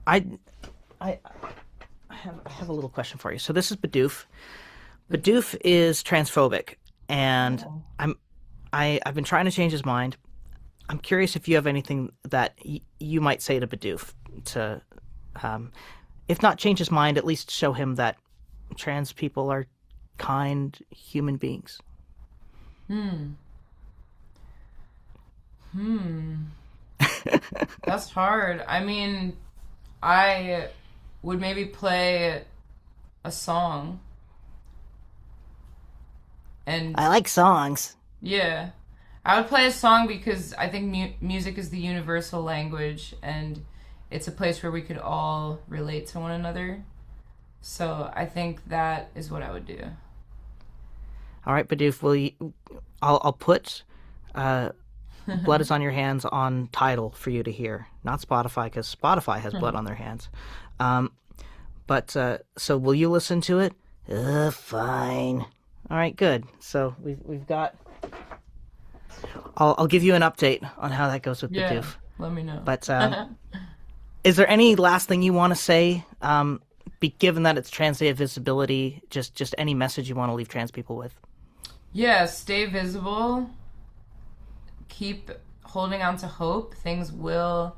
I I I have a little question for you. So this is Bidoof. Bidoof is transphobic, and Oh. I've been trying to change his mind. I'm curious if you have anything that you might say to Bidoof to, if not change his mind, at least show him that trans people are kind human beings. That's hard. I mean, I would maybe play a song. And I like songs. yeah, I would play a song because I think music is the universal language, and it's a place where we could all relate to one another. So I think that is what I would do. All right, Bidoof, I'll put Blood is on Your Hands on Tidal for you to hear. Not Spotify, because Spotify has blood on their hands. So will you listen to it? Fine. All right, good. So we've got... I'll give you an update on how that goes with Bidoof. Let me know. But is there any last thing you want to say, given that it's Trans Day of Visibility, just any message you want to leave trans people with? Yeah, stay visible. Keep holding on to hope. Things will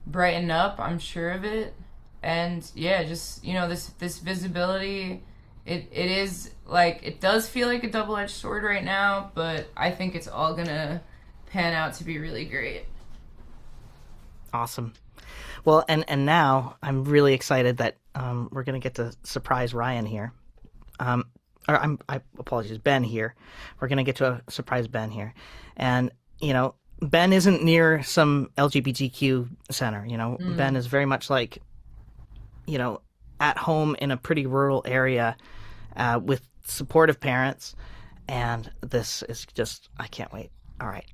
brighten up, I'm sure of it. And yeah, just, this visibility, it is like, it does feel like a double-edged sword right now, but I think it's all gonna pan out to be really great. Awesome. Well, and now I'm really excited that we're gonna get to surprise Ryan here. I apologize, Ben here. We're gonna get to surprise Ben here, and Ben isn't near some LGBTQ center. Ben is very much like, at home in a pretty rural area, with supportive parents, and this is just, I can't wait. All right.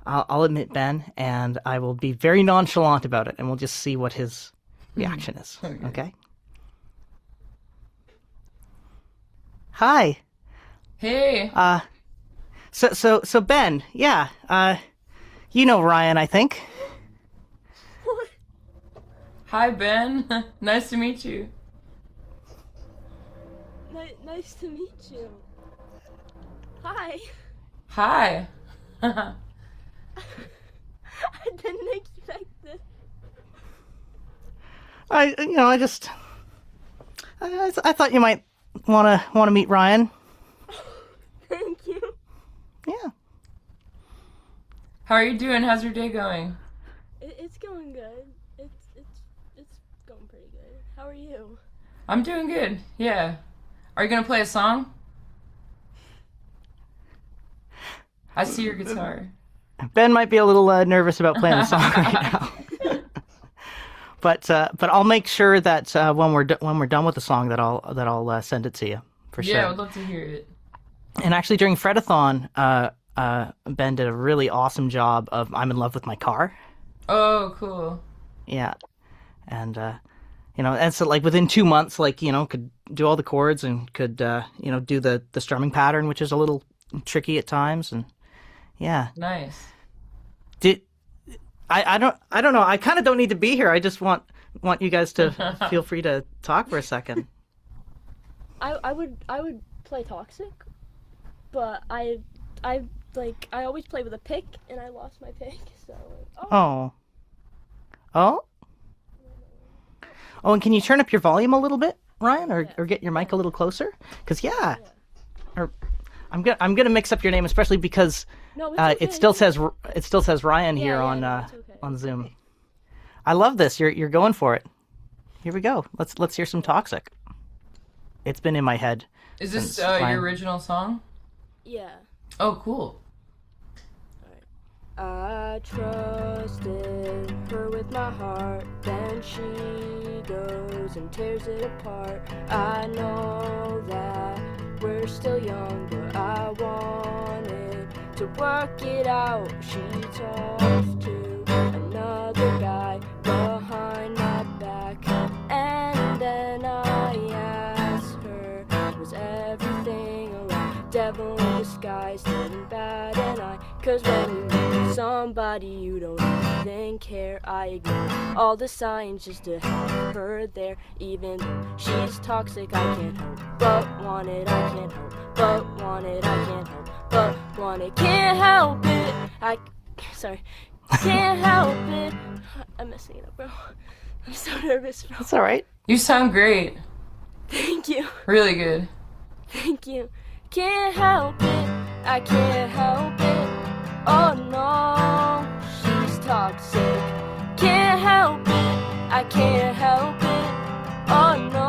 I'll admit Ben, and I will be very nonchalant about it, and we'll just see what his reaction is. Okay? Hi. Hey. So Ben, yeah, you know Ryan, I think. Hi, Ben. Nice to meet you. Nice to meet you. Hi. Hi. I didn't expect this. I thought you might wanna meet Ryan. Thank you. Yeah. How are you doing? How's your day going? It's going good. It's going pretty good. How are you? I'm doing good. Yeah. Are you gonna play a song? I see your guitar. Ben might be a little nervous about playing the song right now. But I'll make sure that when we're done with the song that I'll send it to you for sure. Yeah, I would love to hear it. And actually, during Fredathon, Ben did a really awesome job of "I'm in Love with My Car." Oh, cool. Yeah, and and so like within 2 months, could do all the chords and could do the strumming pattern, which is a little tricky at times, and yeah. Nice. I don't know. I kind of don't need to be here. I just want you guys to feel free to talk for a second. I would play Toxic, but I always play with a pick, and I lost my pick, so. Oh, and can you turn up your volume a little bit, Ryan, or get your mic a little closer? Because or I'm gonna mix up your name, especially because No, it's okay. it still says Ryan here on Zoom. Okay. I love this. You're going for it. Here we go. Let's hear some Toxic. It's been in my head. Is this since your original song? Yeah. Oh, cool. I trusted her with my heart, then she goes and tears it apart. I know that we're still young, but I wanted to work it out. She talked to another guy behind my back, and then I asked her, was everything alright? Devil in disguise, getting bad, and cause when you meet somebody you don't even care, I ignore all the signs just to have her there. Even though she's toxic, I can't help but want it. I can't help but want it. I can't help but want it. Can't help it. Sorry. Can't help it. I'm messing it up, bro. I'm so nervous, bro. It's all right. You sound great. Thank you. Really good. Thank you. Can't help it. I can't help it. Oh no, she's toxic. Can't help it. I can't help it. Oh no.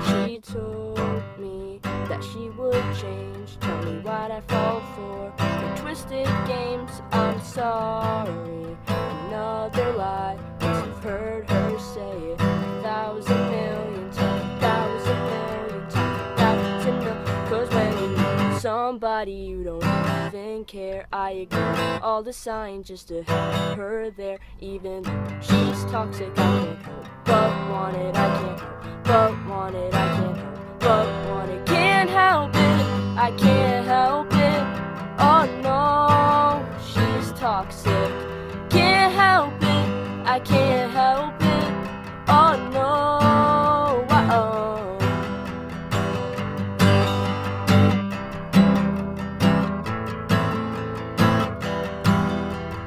She told me that she would change. Tell me what I fall for. The twisted games. I'm sorry. Another lie. Once you've heard her say it 1,000 million times, 1,000 million times, 1,000 million. 'Cause when you love somebody you don't even care, I ignore all the signs just to have her there. Even though she's toxic, I can't help but want it. I can't help but want it. I can't help but want it. Can't help it. I can't help it. Oh no, she's toxic. Can't help it. I can't help it. Oh no.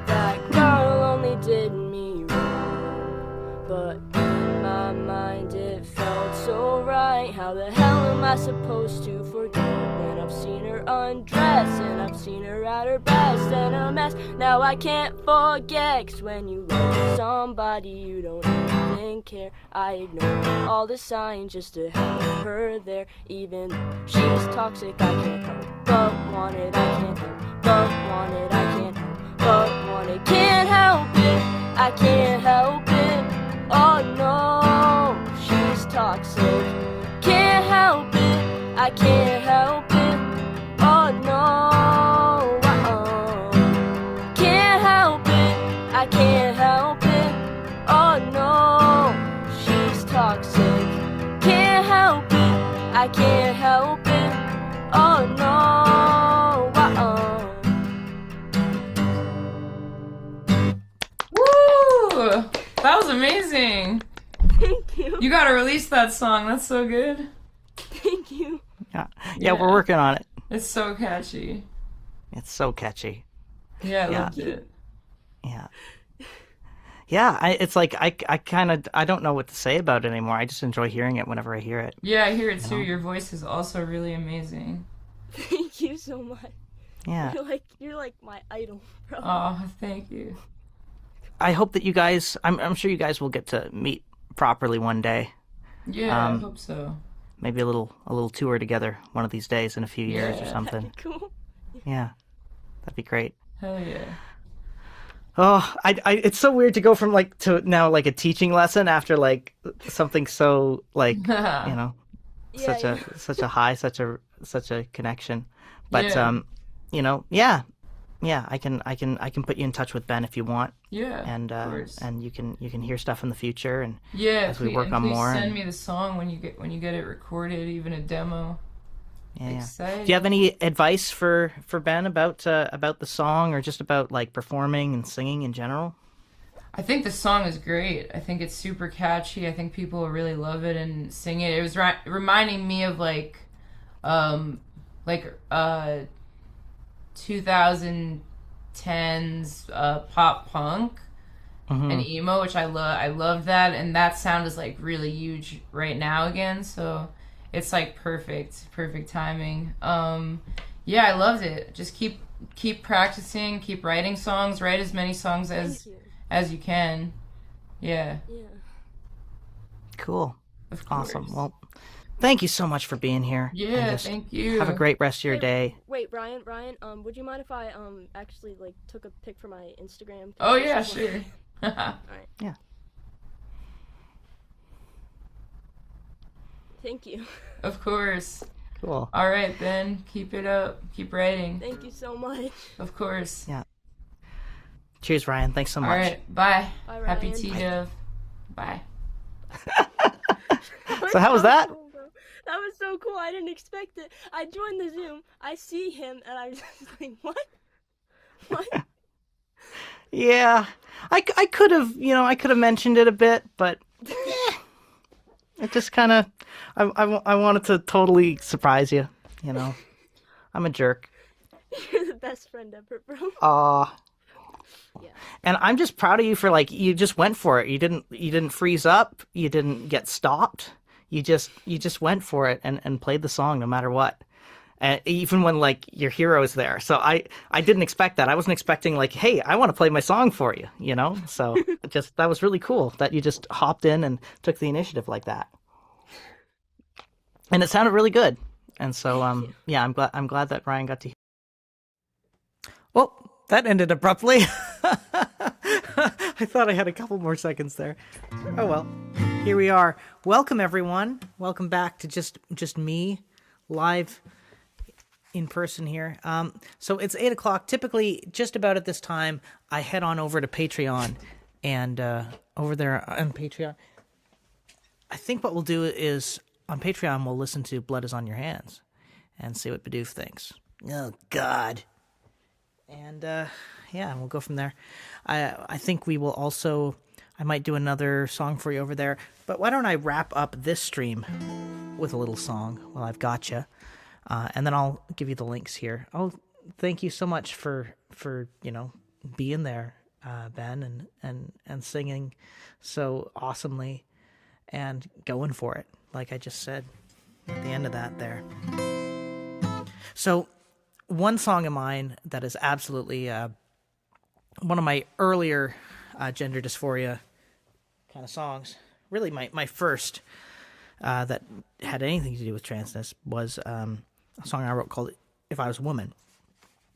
That girl only did me wrong, but in my mind it felt so right. How the hell am I supposed to forget when I've seen her undress and I've seen her at her best and a mess? Now I can't forget, 'cause when you love somebody you don't even care, I ignore all the signs just to have her there. Even though she's toxic, I can't help but want it. I can't help but want it. I can't help but want it. Can't help it. I can't help it. Oh no, she's toxic. Can't help it. I can't help it. Oh no. Can't help it. I can't help it. Oh no, she's toxic. Can't help it. I can't help it. Oh no. Woo! That was amazing. Thank you. You gotta release that song. That's so good. Thank you. Yeah, we're working on it. It's so catchy. It's so catchy. Yeah, I Yeah. loved it. Yeah. Yeah, it's like I don't know what to say about it anymore. I just enjoy hearing it whenever I hear it. Yeah, I hear it too. Your voice is also really amazing. Thank you so much. Yeah. You're like my idol, bro. Oh, thank you. I hope that you guys, I'm sure you guys will get to meet properly one day. Yeah, I hope so. Maybe a little tour together one of these days in a few years or Yeah. something. Cool. Yeah. That'd be great. Hell yeah. Oh, it's so weird to go from to now a teaching lesson after something so Yeah, such a high, such a connection. But Yeah. yeah, I can put you in touch with Ben if you want, Yeah, and of course. and you can hear stuff in the future, and Yeah, as we please, work and on please more. send And, me the song when you get it recorded, even a demo. yeah. Exciting. Do you have any advice for Ben about the song, or just about performing and singing in general? I think the song is great. I think it's super catchy. I think people will really love it and sing it. It was reminding me of 2010s pop punk and emo, which I love. I love that, and that sound is really huge right now again. So it's perfect timing. Yeah, I loved it. Just keep practicing, keep writing songs, write as many songs as you can. Yeah. Yeah. Cool. Of course. Awesome. Well, thank you so much for being here. Yeah, And just thank you. have a great rest of your day. Wait, Ryan, would you mind if I actually took a pic for my Instagram? Oh yeah, sure. All right. Yeah. Thank you. Of course. Cool. All right, Ben. Keep it up. Keep writing. Thank you so much. Of course. Yeah. Cheers, Ryan. Thanks so much. All right. Bye. Bye, Happy Ryan. T-Dove. Bye. So how was that? Cool, bro. That was so cool. I didn't expect it. I joined the Zoom. I see him, and I was just like, what? What? Yeah. I could have mentioned it a bit, but it just kind of I wanted to totally surprise you, I'm a jerk. You're the best. best friend ever, bro. Aw. Yeah. And I'm just proud of you for like you just went for it. You didn't freeze up. You didn't get stopped. You just went for it and played the song no matter what. Even when like your hero's there. So I didn't expect that. I wasn't expecting like, hey, I want to play my song for you, you know? So just that was really cool that you just hopped in and took the initiative like that. And it sounded really good. And so yeah, I'm glad that Ryan got to hear. Well, that ended abruptly. I thought I had a couple more seconds there. Oh well. Here we are. Welcome everyone. Welcome back to just me live in person here. So it's 8:00. Typically, just about at this time, I head on over to Patreon, and over there on Patreon, I think what we'll do is on Patreon we'll listen to "Blood Is on Your Hands" and see what Bidoof thinks. Oh God. And yeah, we'll go from there. I think we will also. I might do another song for you over there. But why don't I wrap up this stream with a little song while I've got you. And then I'll give you the links here. Oh, thank you so much for being there, Ben, and singing so awesomely and going for it, like I just said at the end of that there. So one song of mine that is absolutely one of my earlier gender dysphoria kind of songs, really my first that had anything to do with transness was a song I wrote called "If I Was a Woman."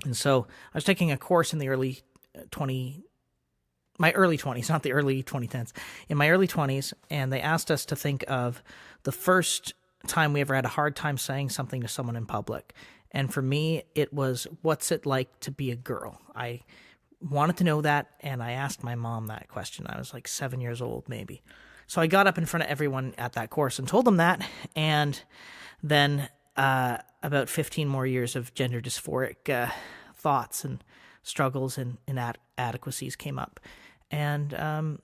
And so I was taking a course in the my early 20s, not the early 2010s, in my early 20s, and they asked us to think of the first time we ever had a hard time saying something to someone in public. And for me, it was, what's it like to be a girl? I wanted to know that, and I asked my mom that question. I was like 7 years old, maybe. So I got up in front of everyone at that course and told them that, and then about 15 more years of gender dysphoric thoughts and struggles and inadequacies came up. And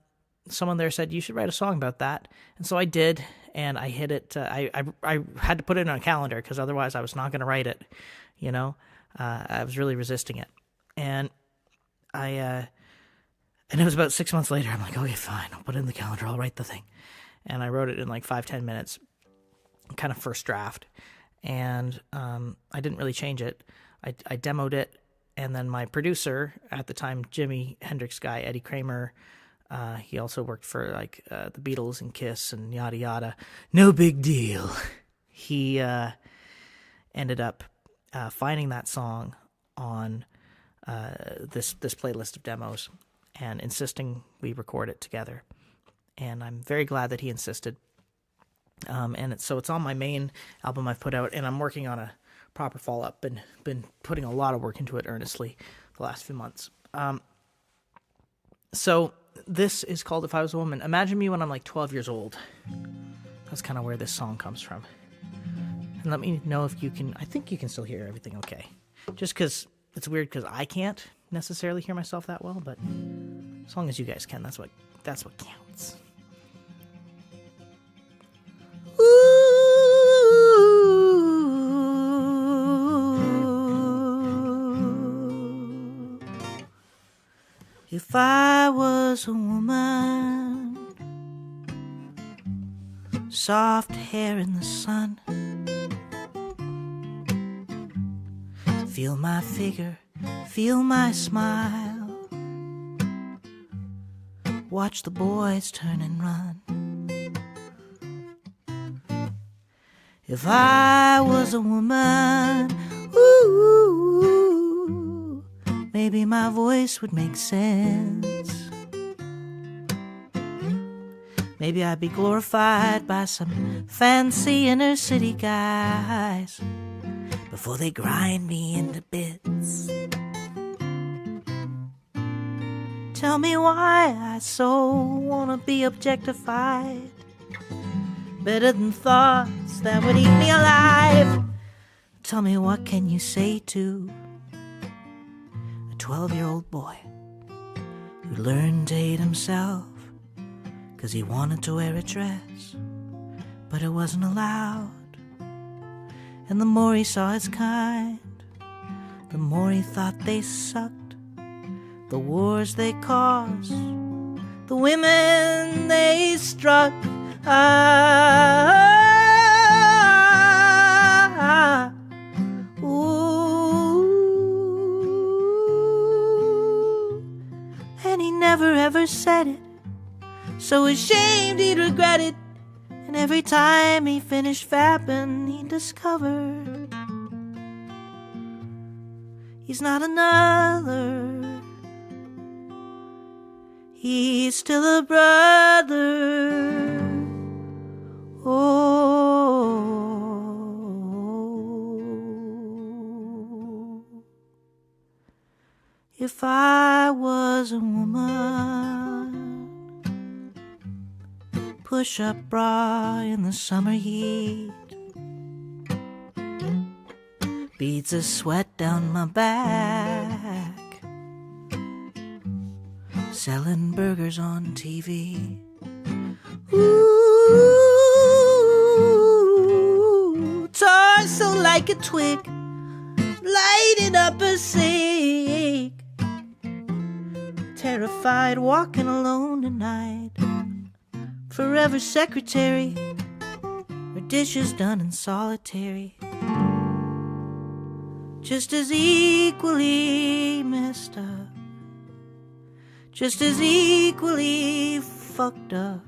someone there said, you should write a song about that. And so I did, and I hit it. I had to put it on a calendar because otherwise I was not going to write it, you know. I was really resisting it. And and it was about 6 months later, I'm like, okay, fine, I'll put it in the calendar, I'll write the thing. And I wrote it in like 5-10 minutes, kind of first draft. And I didn't really change it. I demoed it, and then my producer at the time, Jimi Hendrix guy, Eddie Kramer, he also worked for like the Beatles and Kiss and yada yada. No big deal. He ended up finding that song on this playlist of demos and insisting we record it together. And I'm very glad that he insisted. And it's on my main album I've put out, and I'm working on a proper follow-up. Been putting a lot of work into it earnestly the last few months. So this is called "If I Was a Woman." Imagine me when I'm like 12 years old. That's kind of where this song comes from. And let me know if you can. I think you can still hear everything okay. Just because it's weird because I can't necessarily hear myself that well, but as long as you guys can, that's what counts. If I was a woman, soft hair in the sun, feel my figure, feel my smile, watch the boys turn and run. If I was a woman, ooh, maybe my voice would make sense. Maybe I'd be glorified by some fancy inner city guys before they grind me into bits. Tell me why I so wanna be objectified, better than thoughts that would eat me alive. Tell me, what can you say to a 12-year-old boy who learned to hate himself 'cause he wanted to wear a dress, but it wasn't allowed? And the more he saw his kind, the more he thought they sucked. The wars they caused, the women they struck. Ooh. And he never ever said it, so ashamed he'd regret it. And every time he finished fapping, he discovered he's not another. He's still a brother. Oh, if I was a woman, push-up bra in the summer heat, beads of sweat down my back, selling burgers on TV. Ooh, torso like a twig, lighting up a sink. Terrified, walking alone tonight. Forever secretary, her dishes done in solitary. Just as equally messed up, just as equally fucked up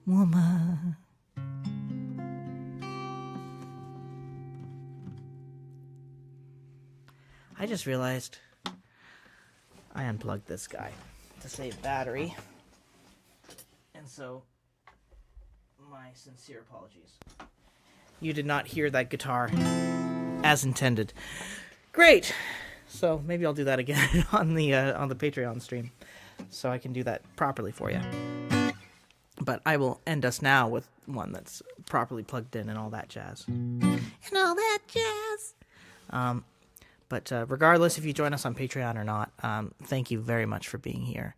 woman. I just realized I unplugged this guy to save battery, and so my sincere apologies. You did not hear that guitar as intended. Great. So maybe I'll do that again on the Patreon stream, so I can do that properly for you. But I will end us now with one that's properly plugged in and all that jazz. And all that jazz. But regardless if you join us on Patreon or not, thank you very much for being here.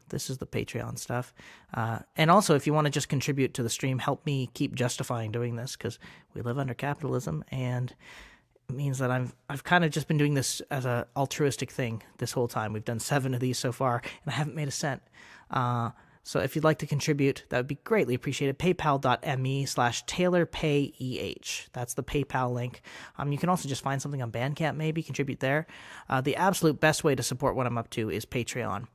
This is the Patreon stuff. And also, if you want to just contribute to the stream, help me keep justifying doing this, because we live under capitalism, and it means that I've kind of just been doing this as an altruistic thing this whole time. We've done 7 of these so far, and I haven't made a cent. So if you'd like to contribute, that would be greatly appreciated. PayPal.me/TaylorPayEH. That's the PayPal link. You can also just find something on Bandcamp, maybe, contribute there. The absolute best way to support what I'm up to is Patreon.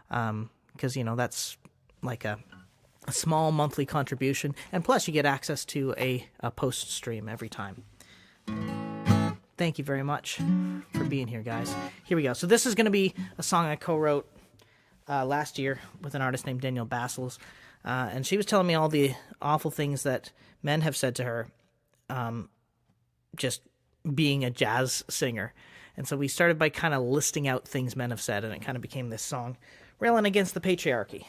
Because, that's like a small monthly contribution. And plus, you get access to a post stream every time. Thank you very much for being here, guys. Here we go. So this is going to be a song I co-wrote last year with an artist named Danielle Bassels. And she was telling me all the awful things that men have said to her, just being a jazz singer. And so we started by kind of listing out things men have said, and it kind of became this song railing against the patriarchy.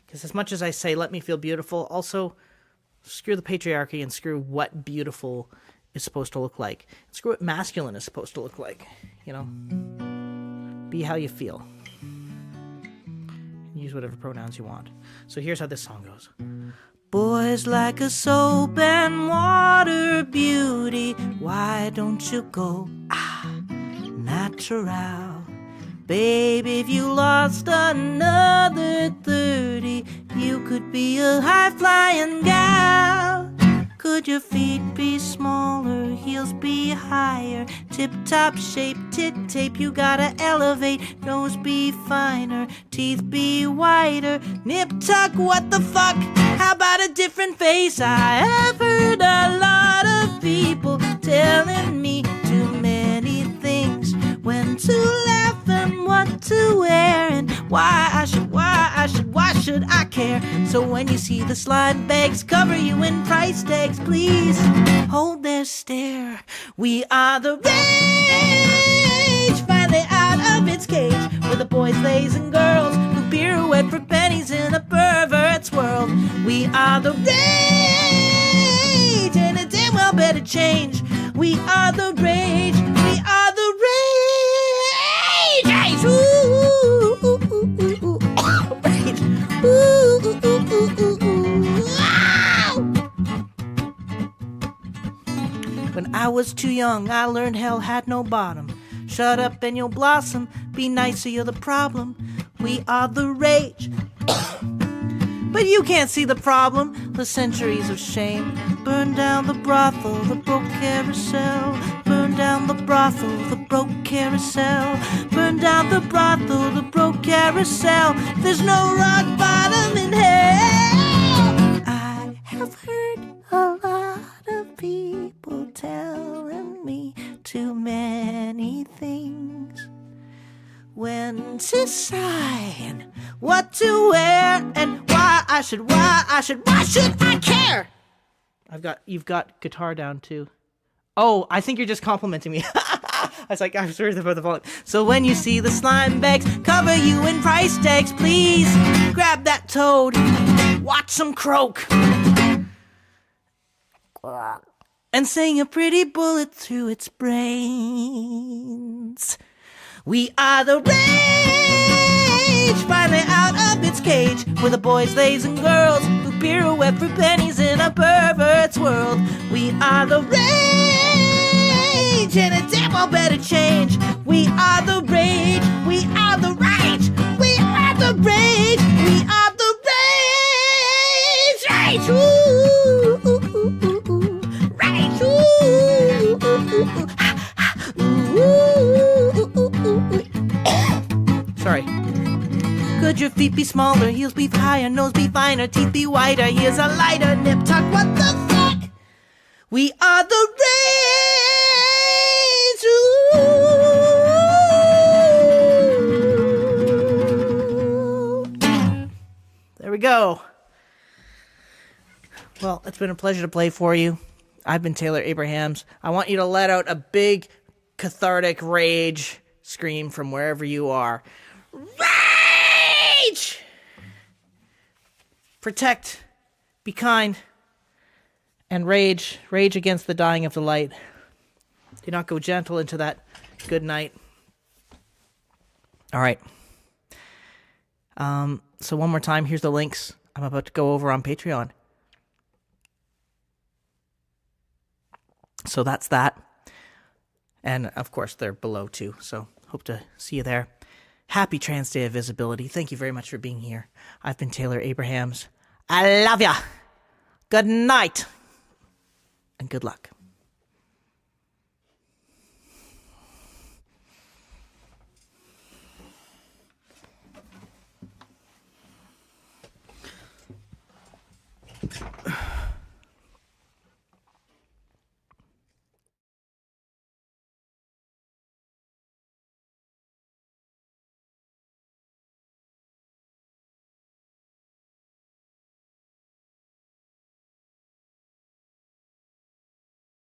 Because as much as I say, let me feel beautiful, also screw the patriarchy and screw what beautiful is supposed to look like. Screw what masculine is supposed to look like. Be how you feel. Use whatever pronouns you want. So here's how this song goes. Boys like a soap and water beauty, why don't you go natural? Baby, if you lost another 30, you could be a high-flying gal. Could your feet be smaller, heels be higher, tip-top shape, tit-tape, you gotta elevate, nose be finer, teeth be whiter, nip-tuck, what the fuck, how about a different face? I have heard a lot of people telling me too many things, when to laugh and what to wear, and why should I care? So when you see the slide bags cover you in price tags, please hold their stare. We are the rage, finally out of its cage, with the boys, lays, and girls who pirouette for pennies in a pervert's world. We are the rage, and it damn well better change. We are the rage, we are the rage. Ooh, ooh, ooh, ooh, ooh, ooh. Rage. Ooh, ooh, ooh, ooh, ooh, ooh. When I I was too young, I learned hell had no bottom. Shut up and you'll blossom, be nice or you're the problem. We are the rage. But you can't see the problem, the centuries of shame. Burn down the brothel, the broke carousel. Burn down the brothel, the broke carousel. Burn down the brothel, the broke carousel. There's no rock bottom in hell. I have heard a lot of people telling me too many things. When to sign, what to wear, and why should I care? You've got guitar down too. Oh, I think you're just complimenting me. I was like, I'm sorry for the volume. So when you see the slime bags cover you in price tags, please grab that toad, watch them croak, and sing a pretty bullet through its brains. We are the rage, finally out of its cage. We're the boys, theys, and girls who pirouette for pennies in a pervert's world. We are the rage, and it damn well better change. We are the rage, we are the rage, we are the rage, we are the rage, rage, ooh, ooh, ooh, ooh, ooh. Rage, ooh, ooh, ooh, ooh, ha, ha, ooh, ooh, ooh, ooh, ooh. Sorry. Could your feet be smaller, heels be higher, nose be finer, teeth be whiter, here's a lighter nip tuck, what the fuck? We are the rage, ooh. There we go. Well, it's been a pleasure to play for you. I've been Taylor Abrahams. I want you to let out a big cathartic rage scream from wherever you are. Rage! Protect, be kind, and rage against the dying of the light. Do not go gentle into that good night. All right. So one more time, here's the links I'm about to go over on Patreon. So that's that. And of course, they're below too. So hope to see you there. Happy Trans Day of Visibility. Thank you very much for being here. I've been Taylor Abrahams. I love ya. Good night. And good luck.